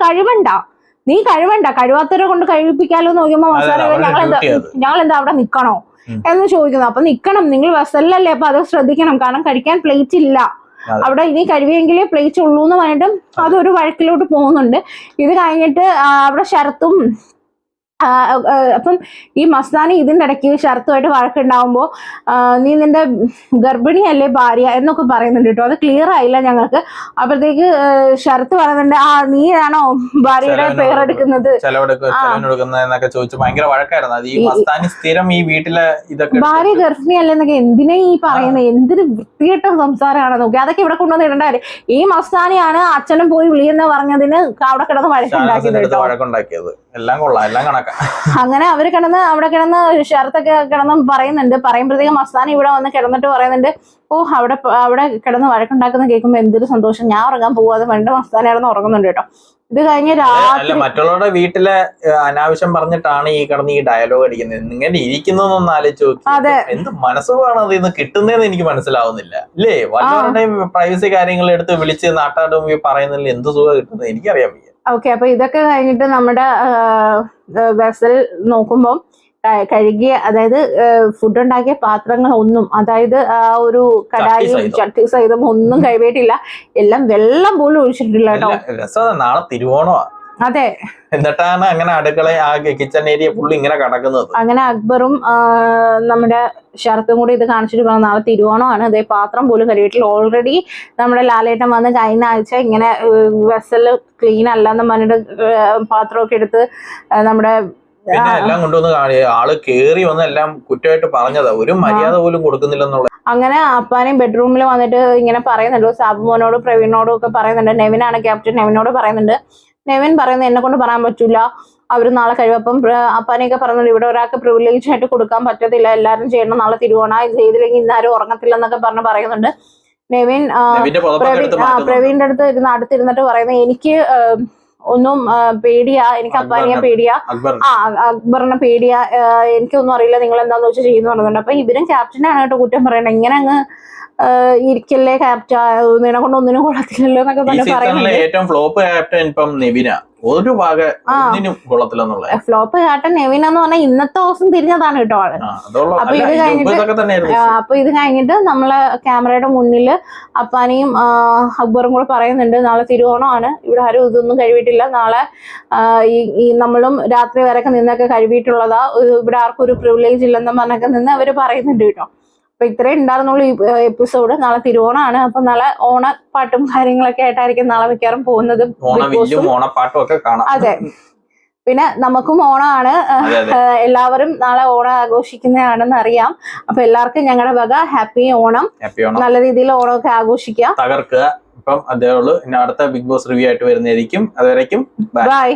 നീ കഴിവണ്ട, കഴിവാത്തവരെ കൊണ്ട് കഴിപ്പിക്കാലോ എന്ന് നോക്കുമ്പോൾ മസ്താനി ഞങ്ങൾ എന്താ അവിടെ നിക്കണോ എന്ന് ചോദിക്കുന്നു. അപ്പൊ നിക്കണം, നിങ്ങൾ വെസലിലല്ലേ, അപ്പൊ അത് ശ്രദ്ധിക്കണം, കാരണം കഴിക്കാൻ പ്ലേറ്റ് ഇല്ല അവിടെ, ഇനി കഴിവെങ്കിലേ പ്ലേറ്റ് ഉള്ളൂ എന്ന് പറഞ്ഞിട്ട് അതൊരു വഴക്കിലോട്ട് പോകുന്നുണ്ട്. ഇത് കഴിഞ്ഞിട്ട് അവിടെ ഷർത്തും അപ്പം ഈ മസ്താനി ഇതിന്റെ ഇടയ്ക്ക് ഷർത്തുമായിട്ട് വഴക്കുണ്ടാവുമ്പോ നീ നിന്റെ ഗർഭിണിയല്ലേ ഭാര്യ എന്നൊക്കെ പറയുന്നുണ്ട് കേട്ടോ. അത് ക്ലിയർ ആയില്ല ഞങ്ങൾക്ക്. അപ്പോഴത്തേക്ക് ഷർത്ത് പറയുന്നുണ്ട് നീയാണോ ഭാര്യയുടെ പേരെടുക്കുന്നത്, ഭാര്യ ഗർഭിണിയല്ലെന്നൊക്കെ എന്തിനാ ഈ പറയുന്നത്, എന്തിന് വൃത്തികെട്ട സംസാരമാണ് നോക്കി. അതൊക്കെ ഇവിടെ കൊണ്ടുവന്ന് ഇടേണ്ട കാര്യം. ഈ മസ്താനിയാണ് അച്ഛനും പോയി വിളിയെന്ന് പറഞ്ഞതിന് അവിടെ കിടന്ന് വഴക്കുണ്ടാക്കിയത്. എല്ലാം കൊള്ളാം, എല്ലാം കണക്കാ. അങ്ങനെ അവര് അവിടെ കിടന്ന് ഷർത്തൊക്കെ പറയുമ്പോഴത്തേക്കും മസ്താനി ഇവിടെ വന്ന് കിടന്നിട്ട് പറയുന്നുണ്ട്, ഓ അവിടെ കിടന്ന് വഴക്കുണ്ടാക്കുന്ന കേൾക്കുമ്പോ എന്തൊരു സന്തോഷം, ഞാൻ ഉറങ്ങാൻ പോവാതെ വേണ്ട മസ്താനി കിടന്ന് ഉറങ്ങുന്നുണ്ട് കേട്ടോ. ഇത് കഴിഞ്ഞ് രാത്രി മറ്റുള്ളവരുടെ വീട്ടിലെ അനാവശ്യം പറഞ്ഞിട്ടാണ് ഈ കിടന്ന് ഈ ഡയലോഗ് അടിക്കുന്നത്. ഇങ്ങനെ ഇരിക്കുന്നൊന്നും ആലോചിച്ച് നോക്കി എന്ത് മനസ്സുഖമാണ് അതിൽ നിന്ന് കിട്ടുന്നതെന്ന് എനിക്ക് മനസ്സിലാവുന്നില്ല. ഇല്ലേ, വല്ലവരുടെയും പ്രൈവസി കാര്യങ്ങൾ എടുത്ത് വിളിച്ച് നാട്ടാരുടെ മുമ്പിൽ പറയുന്നതിൽ എന്ത് സുഖം കിട്ടുന്നത് എനിക്കറിയാൻ വയ്യ. ഓക്കെ, അപ്പൊ ഇതൊക്കെ കഴിഞ്ഞിട്ട് നമ്മുടെ വെസൽ നോക്കുമ്പോൾ കഴുകിയ, അതായത് ഫുഡ് ഉണ്ടാക്കിയ പാത്രങ്ങൾ ഒന്നും, അതായത് ആ ഒരു കടായും ചട്ടി സഹിതം ഒന്നും കഴുകിയിട്ടില്ല. എല്ലാം വെള്ളം പോലും ഒഴിച്ചിട്ടില്ല കേട്ടോ. നാളെ തിരുവോണമാ. അതെ, എന്നിട്ടാണ് അങ്ങനെ അടുക്കള ആ കിച്ചൺ ഏരിയ ഫുള്ള് ഇങ്ങനെ കിടക്കുന്നത്. അങ്ങനെ അക്ബറും നമ്മുടെ ഷർത്തും കൂടി ഇത് കാണിച്ചിട്ട് പറഞ്ഞു നാളെ തിരുവോണമാണ്, അതേ പാത്രം പോലും കഴുകിയിട്ടില്ല. ഓൾറെഡി നമ്മുടെ ലാലേട്ടൻ വന്ന് കഴിഞ്ഞ ആഴ്ച ഇങ്ങനെ വെസല് ക്ലീൻ അല്ലെന്ന് പറഞ്ഞിട്ട് പാത്രമൊക്കെ എടുത്ത് നമ്മുടെ പിന്നെ എല്ലാം കൊണ്ടുവന്ന് ആള് കേറി വന്ന് എല്ലാം കുറ്റമായിട്ട് പറഞ്ഞതാ, ഒരു മര്യാദ പോലും കൊടുക്കുന്നില്ലെന്നുള്ള. അങ്ങനെ അപ്പാനെയും ബെഡ്റൂമിൽ വന്നിട്ട് ഇങ്ങനെ പറയുന്നുണ്ട്, സാബുമോനോടും പ്രവീണിനോടും ഒക്കെ പറയുന്നുണ്ട്. നെവിനാണ് ക്യാപ്റ്റൻ, നെവിനോട് പറയുന്നുണ്ട്. നെവിൻ പറയുന്നത് എന്നെ കൊണ്ട് പറയാൻ പറ്റൂല, അവർ നാളെ കഴിവപ്പം അപ്പാനെയൊക്കെ പറയുന്നുണ്ട് ഇവിടെ ഒരാൾക്ക് പ്രിവിലേജ് ആയിട്ട് കൊടുക്കാൻ പറ്റത്തില്ല, എല്ലാവരും ചെയ്യണം, നാളെ തിരുവോണ, ചെയ്തില്ലെങ്കിൽ ഇന്നാരും ഉറങ്ങത്തില്ല എന്നൊക്കെ പറയുന്നുണ്ട്. നെവിൻ പ്രവീണിന്റെ അടുത്തിരുന്നിട്ട് പറയുന്നത് എനിക്ക് ഒന്നും പേടിയാ, എനിക്ക് അപ്പാനിയെ പേടിയാ, അക്ബറിനെ പേടിയാ, എനിക്കൊന്നും അറിയില്ല, നിങ്ങൾ എന്താന്ന് വെച്ചാൽ ചെയ്യുന്നു പറയുന്നുണ്ട്. അപ്പൊ ഇവരും ക്യാപ്റ്റനാണ് കേട്ടോ കുറ്റം പറയണത്, ഇങ്ങനെ അങ്ങ് ഇരിക്കല്ലേ ക്യാപ്റ്റൻ, നിന്നെ കൊണ്ട് ഒന്നിനും കൊള്ളത്തില്ലല്ലോ എന്നൊക്കെ പറയുന്നത്. ഏറ്റവും ഫ്ലോപ്പ് ക്യാപ്റ്റൻ ഇപ്പം നെവിനാ, ഒരു ഭാഗം കൊള്ളത്തില്ലെന്നുള്ള ഫ്ലോപ്പ് ക്യാപ്റ്റൻ നെവിൻ എന്ന് പറഞ്ഞാൽ ഇന്നത്തെ ദിവസം തിരിഞ്ഞതാണ് കേട്ടോ ആള്. അപ്പൊ ഇത് കഴിഞ്ഞിട്ട് നമ്മളെ ക്യാമറയുടെ മുന്നില് അപ്പാനിയും അക്ബറും കൂടെ പറയുന്നുണ്ട് നാളെ തിരുവോണമാണ്, ഇവിടെ ആരും ഇതൊന്നും കഴിവിട്ടില്ല, നാളെ ഈ നമ്മളും രാത്രി വരെയൊക്കെ നിന്നൊക്കെ കഴിവിട്ടുള്ളതാ, ഇവിടെ ആർക്കും ഒരു പ്രിവിലേജ് ഇല്ലെന്നും പറഞ്ഞൊക്കെ നിന്ന് അവര് പറയുന്നുണ്ട് കേട്ടോ. അപ്പൊ ഇത്രയും ഉണ്ടായിരുന്നുള്ളൂ ഈ എപ്പിസോഡ്. നാളെ തിരുവോണമാണ്. അപ്പൊ നാളെ ഓണപ്പാട്ടും കാര്യങ്ങളൊക്കെ ആയിട്ടായിരിക്കും നാളെ മിക്കവാറും പോകുന്നത്. ഓണവില്ലും ഓണപ്പാട്ടും ഒക്കെ കാണാം. അതെ, പിന്നെ നമുക്കും ഓണമാണ്. എല്ലാവരും നാളെ ഓണം ആഘോഷിക്കുന്നതാണെന്ന് അറിയാം. അപ്പൊ എല്ലാവർക്കും ഞങ്ങളുടെ വക ഹാപ്പി ഓണം. നല്ല രീതിയിൽ ഓണമൊക്കെ ആഘോഷിക്കുക, തകർക്കുക. ഇപ്പം അതേ ഉള്ളൂ. ഇനി അടുത്ത ബിഗ് ബോസ് റിവ്യൂ ആയിട്ട് വരുന്നതായിരിക്കും. അതുവരേക്കും ബൈ.